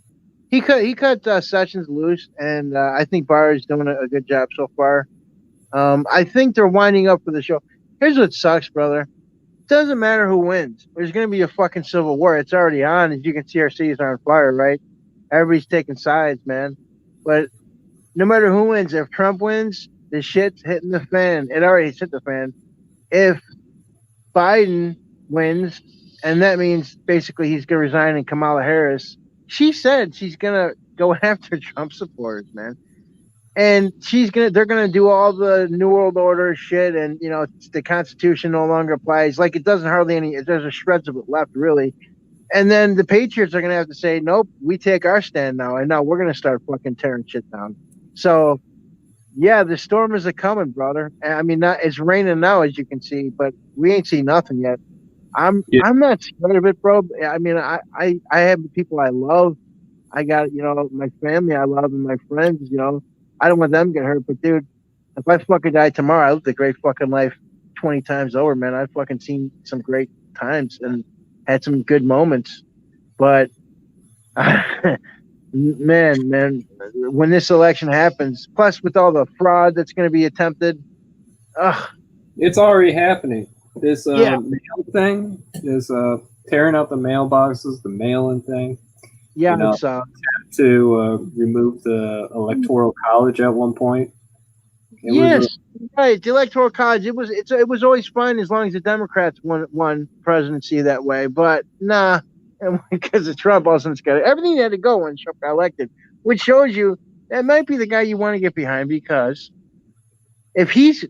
Speaker 1: he cut Sessions loose, and I think Barr is doing a good job so far. I think they're winding up for the show. Here's what sucks, brother. It doesn't matter who wins. There's going to be a fucking civil war. It's already on. As you can see, our cities are on fire, right? Everybody's taking sides, man. But no matter who wins, if Trump wins, the shit's hitting the fan. It already hit the fan. If Biden wins, and that means basically he's going to resign and Kamala Harris, she said she's going to go after Trump supporters, man. And they're gonna do all the New World Order shit, and the Constitution no longer applies. Like there's a shreds of it left, really. And then the Patriots are gonna have to say, nope, we take our stand now, and now we're gonna start fucking tearing shit down. So yeah, the storm is a coming, brother. I mean, it's raining now, as you can see, but we ain't seen nothing yet.
Speaker 2: Yeah.
Speaker 1: I'm not scared of it, bro. I mean, I have the people I love. I got my family I love and my friends. I don't want them to get hurt, but dude, if I fucking die tomorrow, I lived a great fucking life 20 times over, man. I've fucking seen some great times and had some good moments. But Man, when this election happens, plus with all the fraud that's going to be attempted, ugh,
Speaker 2: It's already happening. This
Speaker 1: yeah,
Speaker 2: mail thing is tearing out the mailboxes, the mail-in thing.
Speaker 1: yeah,
Speaker 2: You know,
Speaker 1: it's
Speaker 2: to remove the electoral college at one point. It was
Speaker 1: yes, right. The electoral college, it was always fine as long as the Democrats won presidency that way. But nah, and because of Trump, all of a sudden it's got everything had to go when Trump got elected, which shows you that might be the guy you want to get behind because if he's,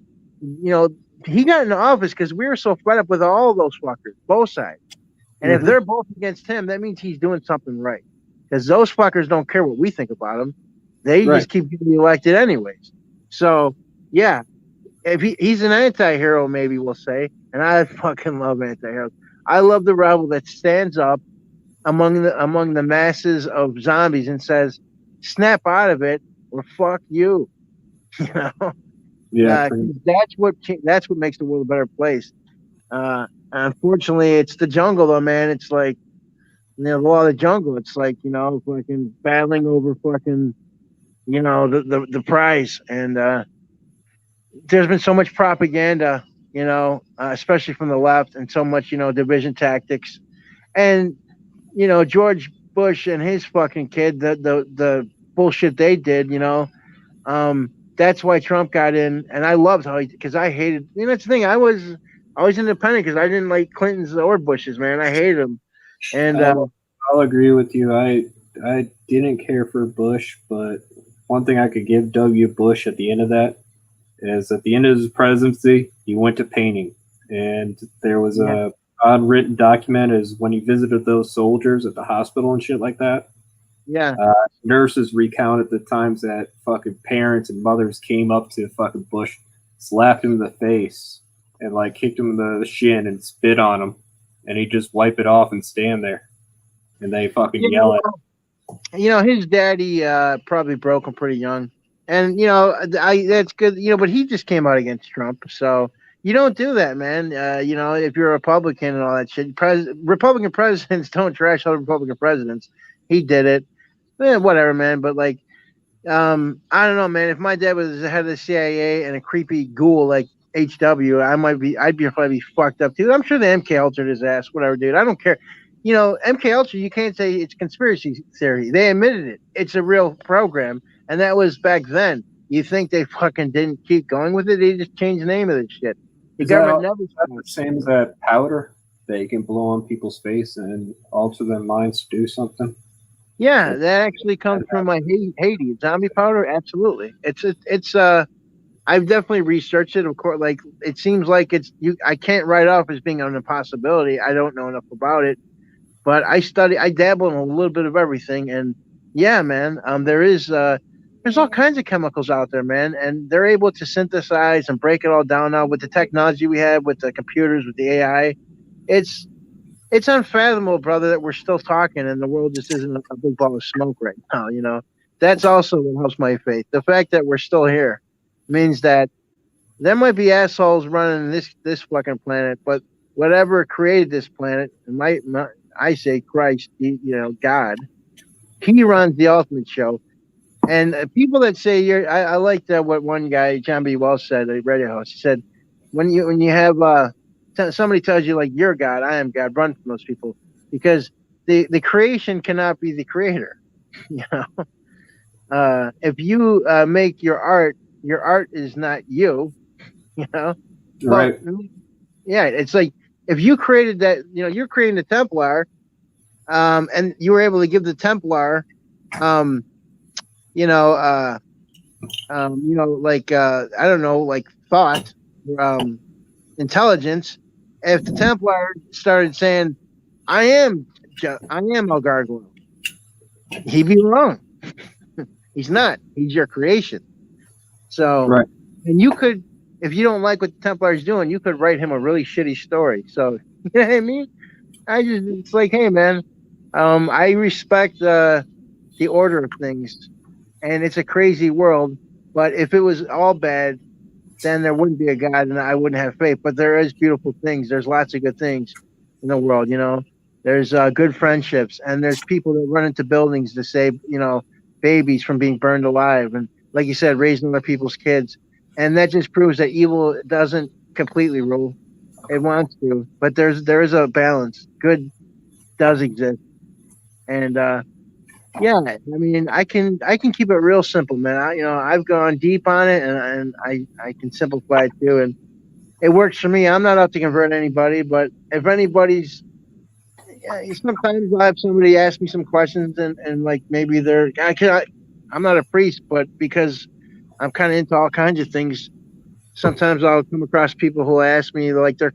Speaker 1: he got into office because we were so fed up with all those fuckers, both sides. And if they're both against him, that means he's doing something right. Because those fuckers don't care what we think about him. They
Speaker 2: right.
Speaker 1: just keep getting elected anyways. So, yeah, if he's an anti-hero, maybe we'll say. And I fucking love anti-heroes. I love the rebel that stands up among the masses of zombies and says, snap out of it or fuck you. You know?
Speaker 2: Yeah.
Speaker 1: That's what makes the world a better place. Unfortunately, it's the jungle, though, man. It's like the law of the jungle. It's like fucking battling over fucking the prize. And there's been so much propaganda, especially from the left, and so much division tactics. And George Bush and his fucking kid, the bullshit they did, that's why Trump got in, and I loved how because I hated. That's the thing. I was independent because I didn't like Clinton's or Bush's. Man, I hated them. And
Speaker 2: I'll agree with you. I didn't care for Bush, but one thing I could give W. Bush at the end of that is at the end of his presidency, he went to painting, and there was a unwritten document is when he visited those soldiers at the hospital and shit like that.
Speaker 1: Yeah.
Speaker 2: Nurses recounted the times that fucking parents and mothers came up to fucking Bush, slapped him in the face, and like kicked him in the shin and spit on him, and he'd just wipe it off and stand there, and they fucking yell at him.
Speaker 1: His daddy probably broke him pretty young, and that's good. But he just came out against Trump, so you don't do that, man. If you're a Republican and all that shit, Republican presidents don't trash other Republican presidents. He did it. Whatever, man. But like, I don't know, man. If my dad was the head of the CIA and a creepy ghoul like HW, I'd probably be fucked up too. I'm sure the MK Ultra his ass, whatever, dude. I don't care. MK Ultra, you can't say it's conspiracy theory. They admitted it. It's a real program, and that was back then. You think they fucking didn't keep going with it? They just changed the name of this shit. The government never.
Speaker 2: The same as that powder they can blow on people's face and alter their minds to do something.
Speaker 1: Yeah, that actually comes from my Haiti zombie powder. Absolutely, it's I've definitely researched it. Of course, like it seems like I can't write off as being an impossibility. I don't know enough about it, but I dabble in a little bit of everything, and yeah, man, there's all kinds of chemicals out there, man, and they're able to synthesize and break it all down now with the technology we have, with the computers, with the AI. It's unfathomable, brother, that we're still talking and the world just isn't a big ball of smoke right now. That's also what helps my faith. The fact that we're still here means that there might be assholes running this fucking planet, but whatever created this planet, I say Christ, God, he runs the ultimate show. And people that say I like that what one guy, John B. Wells, said at Radio House. He said, when you have somebody tells you like you're God, I am God, run from those people because the creation cannot be the creator. If you make your art is not you.
Speaker 2: Right.
Speaker 1: But, yeah, it's like if you created that, you're creating the Templar, and you were able to give the Templar, like I don't know, like thought, intelligence. If the Templar started saying, I am El Gargoyle, he'd be wrong. He's not. He's your creation. So,
Speaker 2: right.
Speaker 1: And you could, if you don't like what the Templar is doing, you could write him a really shitty story. So, you know what I mean? It's like, hey, man, I respect the order of things, and it's a crazy world. But if it was all bad, then there wouldn't be a God, and I wouldn't have faith. But there is beautiful things. There's lots of good things in the world, There's good friendships, and there's people that run into buildings to save, babies from being burned alive, and like you said, raising other people's kids, and that just proves that evil doesn't completely rule. It wants to, but there is a balance. Good does exist, and yeah, I mean, I can keep it real simple, man. I've gone deep on it, and I can simplify it too, and it works for me. I'm not out to convert anybody, but if anybody's, yeah, sometimes I have somebody ask me some questions, and like maybe I'm not a priest, but because I'm kind of into all kinds of things, sometimes I'll come across people who ask me like they're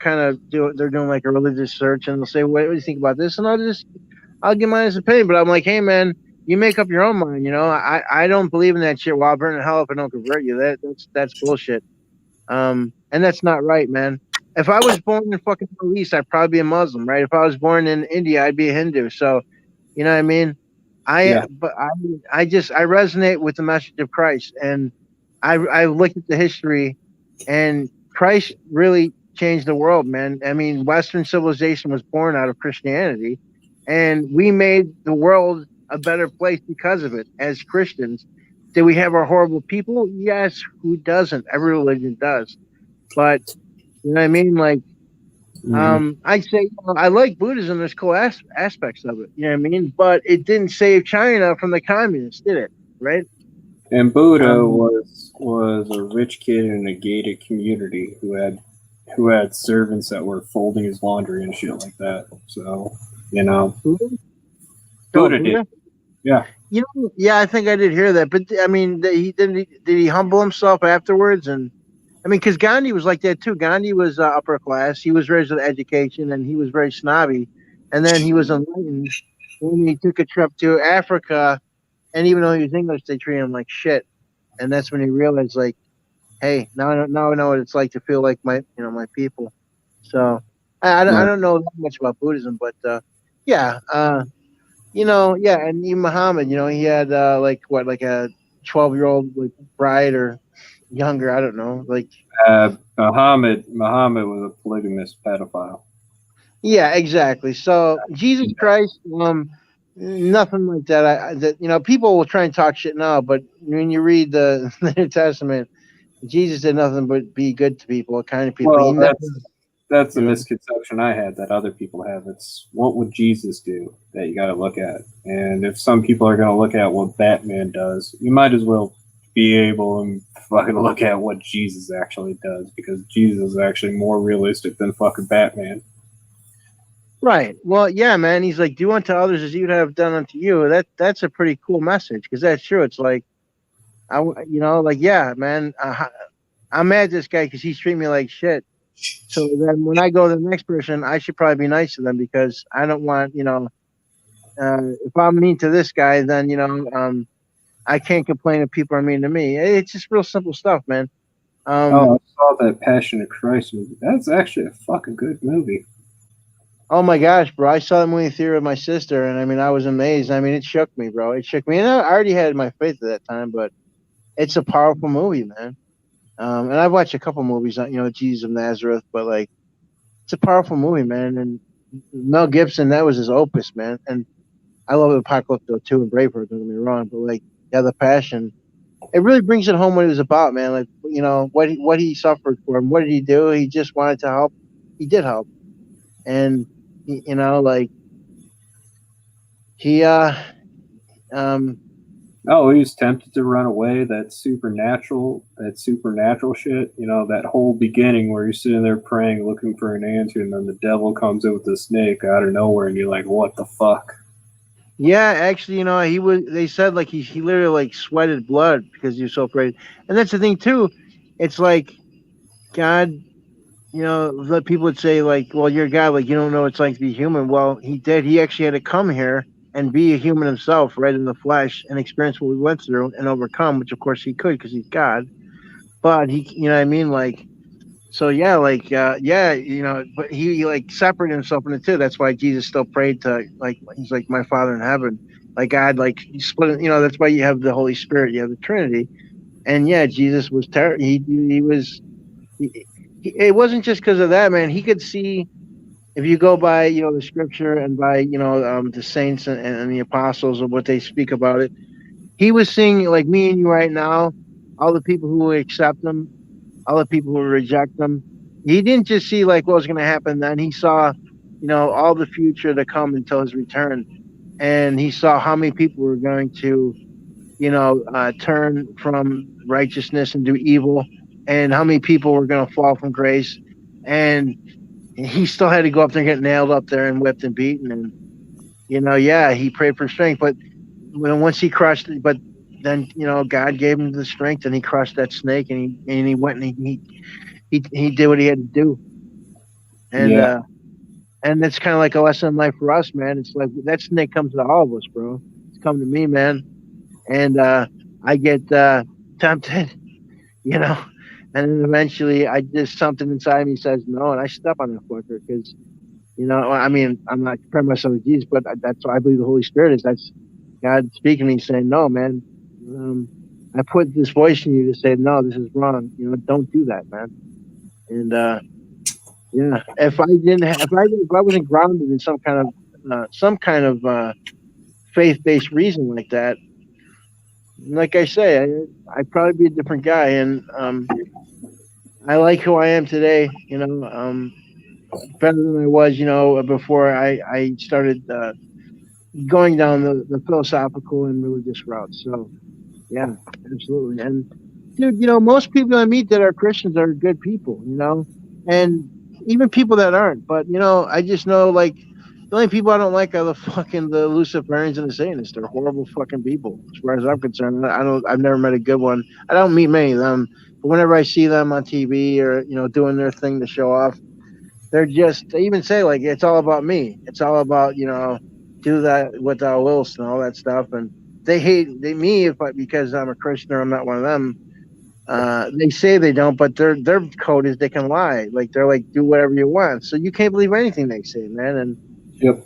Speaker 1: doing like a religious search, and they'll say, what do you think about this? And I'll give my honest opinion, but I'm like, hey man, you make up your own mind. I don't believe in that shit. Well, I'll burn in hell if I don't convert you. That's bullshit. And that's not right, man. If I was born in fucking Middle East, I'd probably be a Muslim, right? If I was born in India, I'd be a Hindu. So, you know what I mean?
Speaker 2: Yeah.
Speaker 1: I resonate with the message of Christ, and I looked at the history, and Christ really changed the world, man. I mean, Western civilization was born out of Christianity, and we made the world a better place because of it. As Christians, did we have our horrible people? Yes. Who doesn't? Every religion does, but you know what I mean? Like, I'd say I like Buddhism. There's cool aspects of it. You know what I mean? But it didn't save China from the communists, did it? Right?
Speaker 2: And Buddha was a rich kid in a gated community who had servants that were folding his laundry and shit like that. So, Buddha did. Yeah.
Speaker 1: Yeah, I think I did hear that. But I mean, did he humble himself afterwards? And I mean, because Gandhi was like that too. Gandhi was upper class. He was raised with education, and he was very snobby. And then he was enlightened when he took a trip to Africa. And even though he was English, they treated him like shit. And that's when he realized, like, hey, now I know what it's like to feel like my people. So I don't know that much about Buddhism, but yeah, yeah. And even Muhammad, he had like a 12-year-old like bride or younger. I don't know, like.
Speaker 2: Muhammad was a polygamous pedophile.
Speaker 1: Yeah, exactly. So Jesus Christ, nothing like that. People will try and talk shit now, but when you read the New Testament, Jesus did nothing but be good to people, kind of people.
Speaker 2: Well, that's the misconception I had that other people have. It's what would Jesus do that you got to look at. And if some people are going to look at what Batman does, you might as well be able and fucking look at what Jesus actually does, because Jesus is actually more realistic than fucking Batman.
Speaker 1: Right. Well, yeah, man. He's like, do unto others as you'd have done unto you. That's a pretty cool message, because that's true. It's like, yeah, man. I'm mad at this guy because he's treating me like shit. So then when I go to the next person, I should probably be nice to them, because I don't want, if I'm mean to this guy, then, I can't complain if people are mean to me. It's just real simple stuff, man.
Speaker 2: I saw that Passion of Christ movie. That's actually a fucking good movie.
Speaker 1: Oh my gosh, bro. I saw that movie in theater with my sister, and I mean, I was amazed. I mean, it shook me, bro. It shook me. And I already had my faith at that time, but it's a powerful movie, man. And I've watched a couple movies on, Jesus of Nazareth, but like, it's a powerful movie, man. And Mel Gibson, that was his opus, man. And I love Apocalypto too and Braveheart, don't get me wrong, but like, yeah, the Passion, it really brings it home what it was about, man. Like, what he suffered for, and what did he do? He just wanted to help. He did help. And, like, he,
Speaker 2: he was tempted to run away. That supernatural shit. That whole beginning where you're sitting there praying, looking for an answer, and then the devil comes in with a snake out of nowhere, and you're like, what the fuck?
Speaker 1: Yeah, actually, they said like he literally like sweated blood because he was so afraid. And that's the thing too. It's like God, the people would say like, well, you're God, like you don't know what it's like to be human. Well, he did. He actually had to come here and be a human himself, right in the flesh, and experience what we went through and overcome, which of course he could because he's God. But he, you know what I mean? Like, so yeah, like, but he like separated himself into two. That's why Jesus still prayed to, like, he's like, my Father in heaven, like God, like he split it, that's why you have the Holy Spirit, you have the Trinity. And yeah, Jesus was it wasn't just because of that, man. He could see if you go by the scripture and by the saints and the apostles and what they speak about it, he was seeing like me and you right now, all the people who would accept him, all the people who would reject him. He didn't just see like what was going to happen then. He saw, all the future to come until his return, and he saw how many people were going to, turn from righteousness and do evil, and how many people were going to fall from grace, and he still had to go up there and get nailed up there and whipped and beaten, and yeah, he prayed for strength, but once he crushed it, but then God gave him the strength, and he crushed that snake, and he went and he did what he had to do, and
Speaker 2: Yeah,
Speaker 1: that's kind of like a lesson in life for us, man. It's like that snake comes to all of us, bro. It's come to me, man, and I get tempted, you know, and then eventually I just something inside me says no, and I step on that fucker because I mean, I'm not comparing myself to Jesus, but that's what I believe the Holy Spirit is. That's God speaking to me saying, no, man, um, I put this voice in you to say, no, this is wrong. Don't do that, man. And yeah, if I wasn't grounded in some kind of faith-based reason like that, like I say, I'd probably be a different guy. And I like who I am today. Better than I was, before I started going down the philosophical and religious route. So yeah, absolutely. And dude, most people I meet that are Christians are good people, and even people that aren't. But I just know like the only people I don't like are the Luciferians and the Satanists. They're horrible fucking people, as far as I'm concerned. I've never met a good one. I don't meet many of them, but whenever I see them on TV or doing their thing to show off, they even say like it's all about me. It's all about do that with thou willst and all that stuff. And me because I'm a Christian or I'm not one of them. They say they don't, but their code is they can lie. Like they're like do whatever you want, so you can't believe anything they say, man. And
Speaker 2: yep.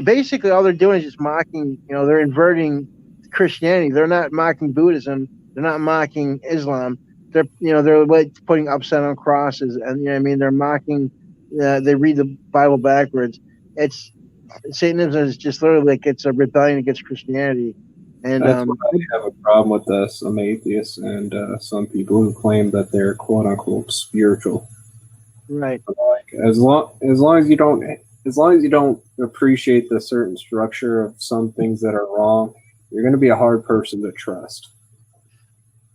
Speaker 1: basically all they're doing is just mocking. They're inverting Christianity. They're not mocking Buddhism. They're not mocking Islam. They're like putting upside down crosses, and what I mean, they're mocking. They read the Bible backwards. It's Satanism is just literally like it's a rebellion against Christianity, and
Speaker 2: That's why I have a problem with some atheists and some people who claim that they're quote unquote spiritual.
Speaker 1: right,
Speaker 2: Like as long as you don't appreciate the certain structure of some things that are wrong, you're going to be a hard person to trust.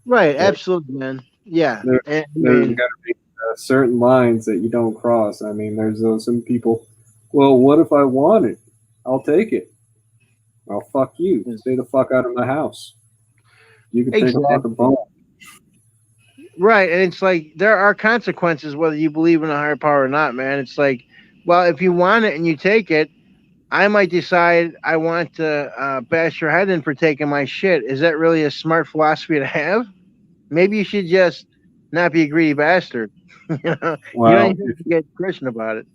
Speaker 1: right, absolutely, man. Yeah,
Speaker 2: There,
Speaker 1: and, I
Speaker 2: there's got
Speaker 1: mean,
Speaker 2: to be certain lines that you don't cross. I mean, there's some people. Well, what if I want it? I'll take it. Well, fuck you. Stay the fuck out of my house. You can take a fucking
Speaker 1: exactly.
Speaker 2: bone.
Speaker 1: Right, and it's like there are consequences whether you believe in a higher power or not, man. It's like, well, if you want it and you take it, I might decide I want to bash your head in for taking my shit. Is that really a smart philosophy to have? Maybe you should just not be a greedy bastard. You don't
Speaker 2: Well,
Speaker 1: even have to get Christian about it.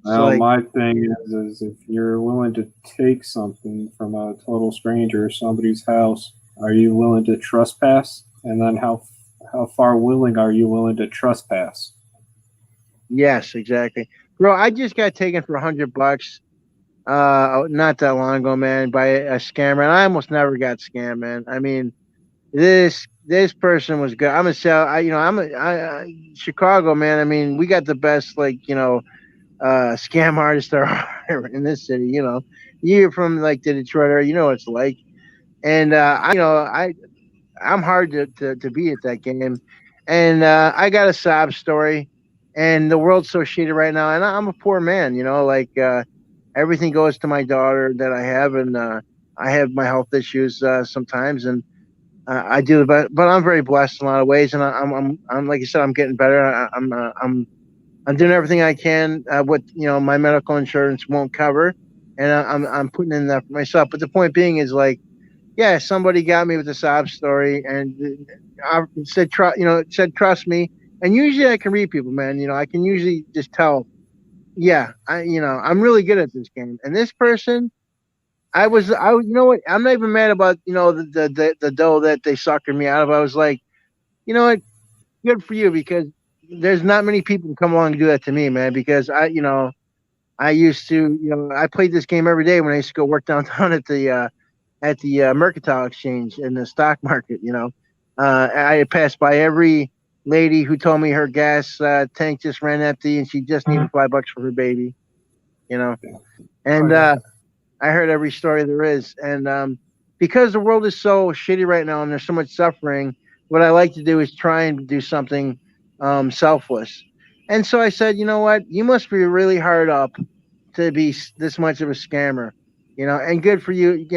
Speaker 1: It's
Speaker 2: well,
Speaker 1: like,
Speaker 2: my thing is if you're willing to take something from a total stranger or somebody's house, are you willing to trespass? And then how far are you willing to trespass?
Speaker 1: yes, exactly, bro. I just got taken for $100 not that long ago, man, by a scammer, and I almost never got scammed, man. I mean, this person was good. I'm a sell. Chicago, man. I mean, we got the best scam artists there are in this city. You're from like the Detroit area, you know what it's like. And I'm hard to beat at that game. And I got a sob story, and the world's so shitty right now. And I'm a poor man, like everything goes to my daughter that I have, and I have my health issues sometimes, and I do, but I'm very blessed in a lot of ways, and I'm like you said, I'm getting better. I'm doing everything I can. What my medical insurance won't cover, and I'm putting in that for myself. But the point being is like, yeah, somebody got me with a sob story, and I said, it said trust me. And usually I can read people, man. I can usually just tell. Yeah, I'm really good at this game. And this person, you know what? I'm not even mad about the dough that they suckered me out of. I was like, you know what? Good for you because there's not many people who come along and do that to me, man, because I used to, I played this game every day when I used to go work downtown at the mercantile exchange in the stock market. I had passed by every lady who told me her gas tank just ran empty and she just needed $5 for her baby. And I heard every story there is, and because the world is so shitty right now and there's so much suffering, what I like to do is try and do something selfless. And so I said, you know what? You must be really hard up to be this much of a scammer, and good for you.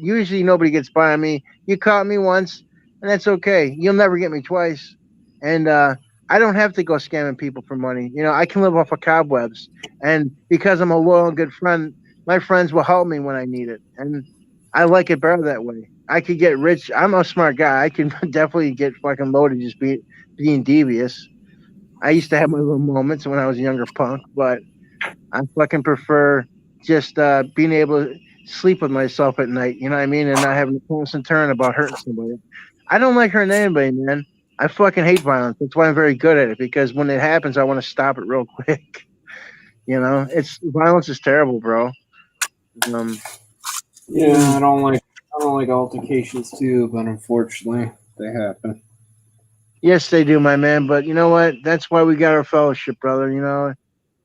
Speaker 1: Usually nobody gets by on me. You caught me once, and that's okay. You'll never get me twice. And I don't have to go scamming people for money. I can live off of cobwebs. And because I'm a loyal and good friend, my friends will help me when I need it. And I like it better that way. I could get rich. I'm a smart guy. I can definitely get fucking loaded just being devious. I used to have my little moments when I was a younger punk, but I fucking prefer just being able to sleep with myself at night, you know what I mean? And not having to toss and turn about hurting somebody. I don't like hurting anybody, man. I fucking hate violence. That's why I'm very good at it, because when it happens, I want to stop it real quick. It's violence is terrible, bro.
Speaker 2: Yeah, I don't like altercations too, but unfortunately they happen.
Speaker 1: Yes, they do, my man. But you know what? That's why we got our fellowship, brother.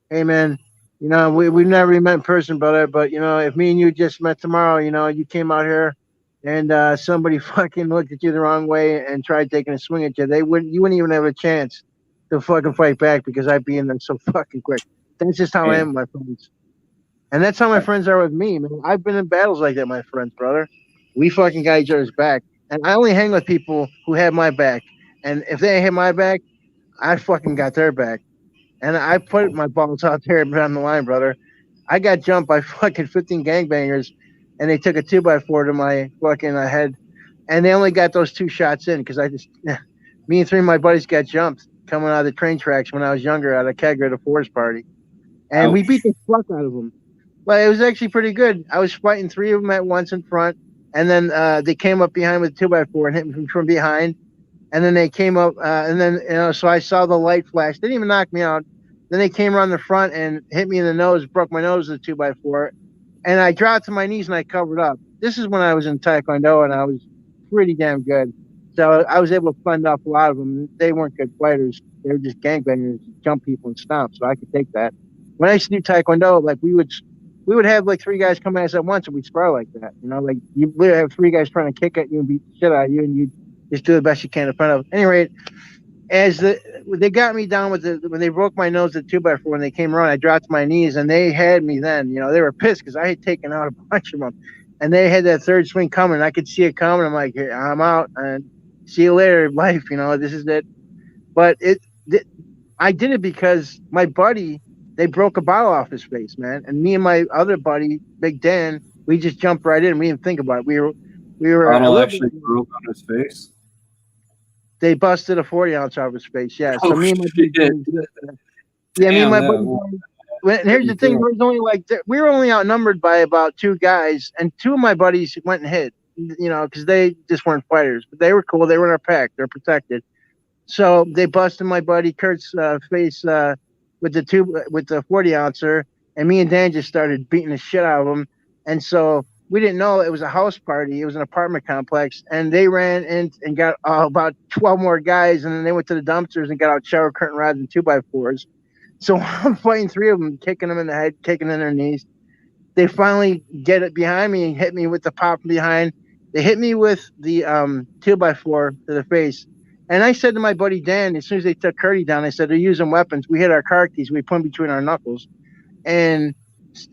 Speaker 1: Hey, man. We've never even met in person, brother. But if me and you just met tomorrow, you came out here, and somebody fucking looked at you the wrong way and tried taking a swing at you, you wouldn't even have a chance to fucking fight back because I'd be in there so fucking quick. That's just how I am with my friends. And that's how my friends are with me, man. I've been in battles like that, my friends, brother. We fucking got each other's back. And I only hang with people who have my back. And if they ain't hit my back, I fucking got their back. And I put my balls out there on the line, brother. I got jumped by fucking 15 gangbangers, and they took a 2x4 to my fucking head. And they only got those 2 shots in because me and 3 of my buddies got jumped coming out of the train tracks when I was younger at a kegger at a forest party. And we beat the fuck out of them. Well, it was actually pretty good. I was fighting 3 of them at once in front, and then they came up behind with a 2x4 and hit me from behind. And then they came up, and then so I saw the light flash. They didn't even knock me out. Then they came around the front and hit me in the nose, broke my nose with a 2x4, and I dropped to my knees and I covered up. This is when I was in Taekwondo and I was pretty damn good. So I was able to fend off a lot of them. They weren't good fighters; they were just gangbangers, jump people and stomp. So I could take that. When I used to do Taekwondo, like we would have like 3 guys come at us at once and we'd spar like that. Like you literally have 3 guys trying to kick at you and beat the shit out of you, and you just do the best you can in front of them. At any rate, they got me down when they broke my nose at 2x4, when they came around, I dropped to my knees and they had me then. They were pissed because I had taken out a bunch of them, and they had that third swing coming. I could see it coming. I'm like, hey, I'm out and see you later, life. This is it. But I did it because my buddy, they broke a bottle off his face, man, and me and my other buddy, Big Dan, we just jumped right in. We didn't think about it. We were
Speaker 2: Bottle actually broke on his face.
Speaker 1: They busted a 40-ounce out of his face. Yeah. So me and my buddy. Here's the thing: there was only we were only outnumbered by about 2 guys, and 2 of my buddies went and hid. Because they just weren't fighters, but they were cool. They were in our pack. They're protected. So they busted my buddy Kurt's face with the 40-ouncer, and me and Dan just started beating the shit out of him. And so we didn't know it was a house party. It was an apartment complex, and they ran in and got about 12 more guys, and then they went to the dumpsters and got out shower curtain rods and 2x4s. So I'm fighting 3 of them, kicking them in the head, kicking in their knees. They finally get it behind me and hit me with the pop from behind. They hit me with the 2x4 to the face. And I said to my buddy Dan, as soon as they took Curdy down, I said, they're using weapons. We hit our car keys. We put them between our knuckles. And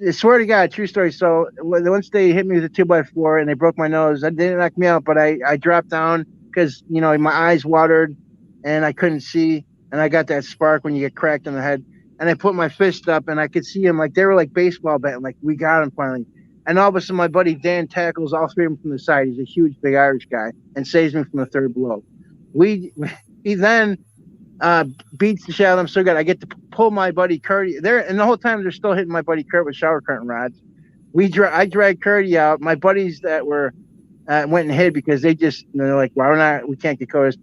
Speaker 1: I swear to God, true story. So once they hit me with a 2x4 and they broke my nose, they didn't knock me out, but I dropped down because, my eyes watered and I couldn't see. And I got that spark when you get cracked in the head. And I put my fist up and I could see him like they were like baseball batting, like we got him finally. And all of a sudden, my buddy Dan tackles all 3 of them from the side. He's a huge, big Irish guy and saves me from the 3rd blow. He then beats the shit out of them so good. I get to pull my buddy Curdy there, and the whole time they're still hitting my buddy Kurt with shower curtain rods. I dragged Curdy out. My buddies that were went and hid because they just they're like, well, we can't get caught.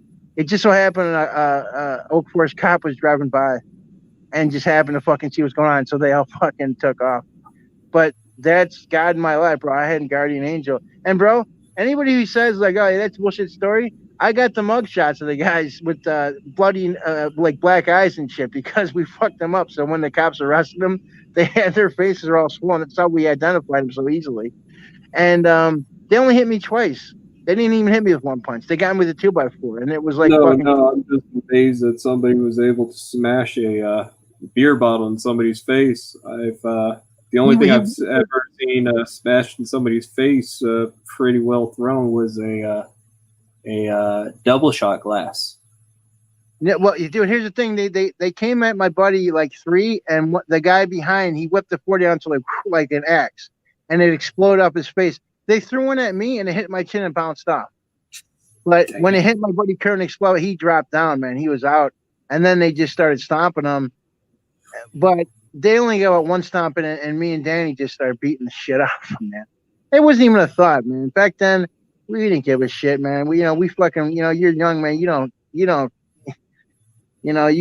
Speaker 1: It just so happened Oak Forest cop was driving by and just happened to fucking see what's going on. So they all fucking took off. But that's God in my life, bro. I had a guardian angel. And, bro, anybody who says, like, oh, that's a bullshit story, I got the mug shots of the guys with bloody, like, black eyes and shit because we fucked them up. So when the cops arrested them, they had their faces are all swollen. That's how we identified them so easily. And they only hit me twice. They didn't even hit me with one punch. They got me with a 2x4, and it was like fucking.
Speaker 2: No, I'm just amazed that somebody was able to smash a beer bottle in somebody's face. The only thing I've ever seen smashed in somebody's face, pretty well thrown, was a double shot glass.
Speaker 1: Yeah, well, dude, here's the thing. They came at my buddy like 3, and the guy behind, he whipped the 40 onto like an axe, and it exploded up his face. They threw one at me, and it hit my chin and bounced off. But when it hit my buddy Kurt and exploded, he dropped down, man. He was out. And then they just started stomping him. But they only got one stomping, and me and Danny just started beating the shit out of him, man. It wasn't even a thought, man. Back then, we didn't give a shit, man. We fucking, you're young, man. You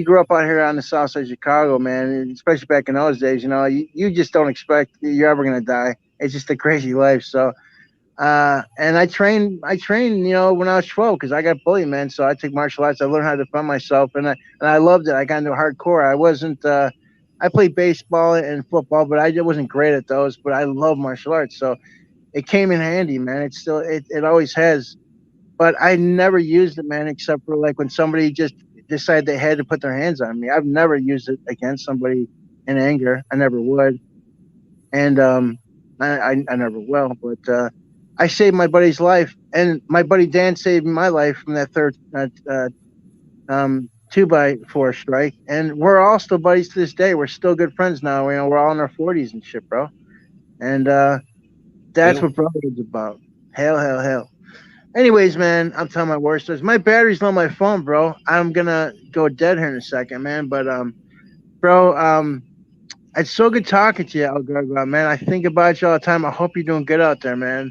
Speaker 1: grew up out here on the south side of Chicago, man, and especially back in those days, you just don't expect you're ever going to die. It's just a crazy life. So, and I trained, when I was 12 because I got bullied, man. So I took martial arts. I learned how to defend myself, and I loved it. I got into hardcore. I wasn't, I played baseball and football, but I wasn't great at those. But I love martial arts, so it came in handy, man. It still, it always has. But I never used it, man, except for like when somebody just decided they had to put their hands on me. I've never used it against somebody in anger. I never would, and I never will. But I saved my buddy's life, and my buddy Dan saved my life from that third 2x4 strike, and we're all still buddies to this day. We're still good friends now. We're all in our 40s and shit, bro. And that's what brotherhood's about. Hell. Anyways, man, I'm telling my war stories. My battery's on my phone, bro. I'm gonna go dead here in a second, man. But bro, it's so good talking to you, El Gargoyle, man. I think about you all the time. I hope you're doing good out there, man.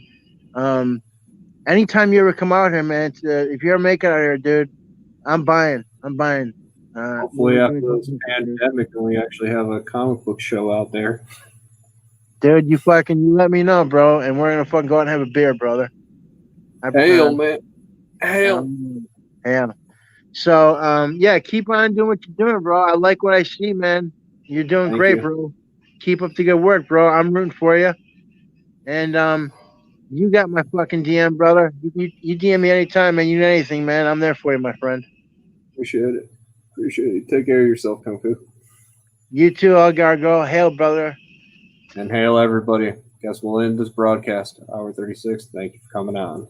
Speaker 1: Anytime you ever come out here, man, if you ever make it out here, dude, I'm buying.
Speaker 2: Hopefully after this pandemic, we actually have a comic book show out there.
Speaker 1: Dude, you let me know, bro, and we're gonna fucking go out and have a beer, brother.
Speaker 2: Hail, man. Hail.
Speaker 1: So, yeah, keep on doing what you're doing, bro. I like what I see, man. You're doing great, bro. Keep up the good work, bro. I'm rooting for you. And you got my fucking DM, brother. You DM me anytime, man. You need anything, man. I'm there for you, my friend.
Speaker 2: Appreciate it. Take care of yourself, Kung Fu.
Speaker 1: You too, El Gargoyle. Hail, brother.
Speaker 2: And hail, everybody. Guess we'll end this broadcast. Hour 36. Thank you for coming on.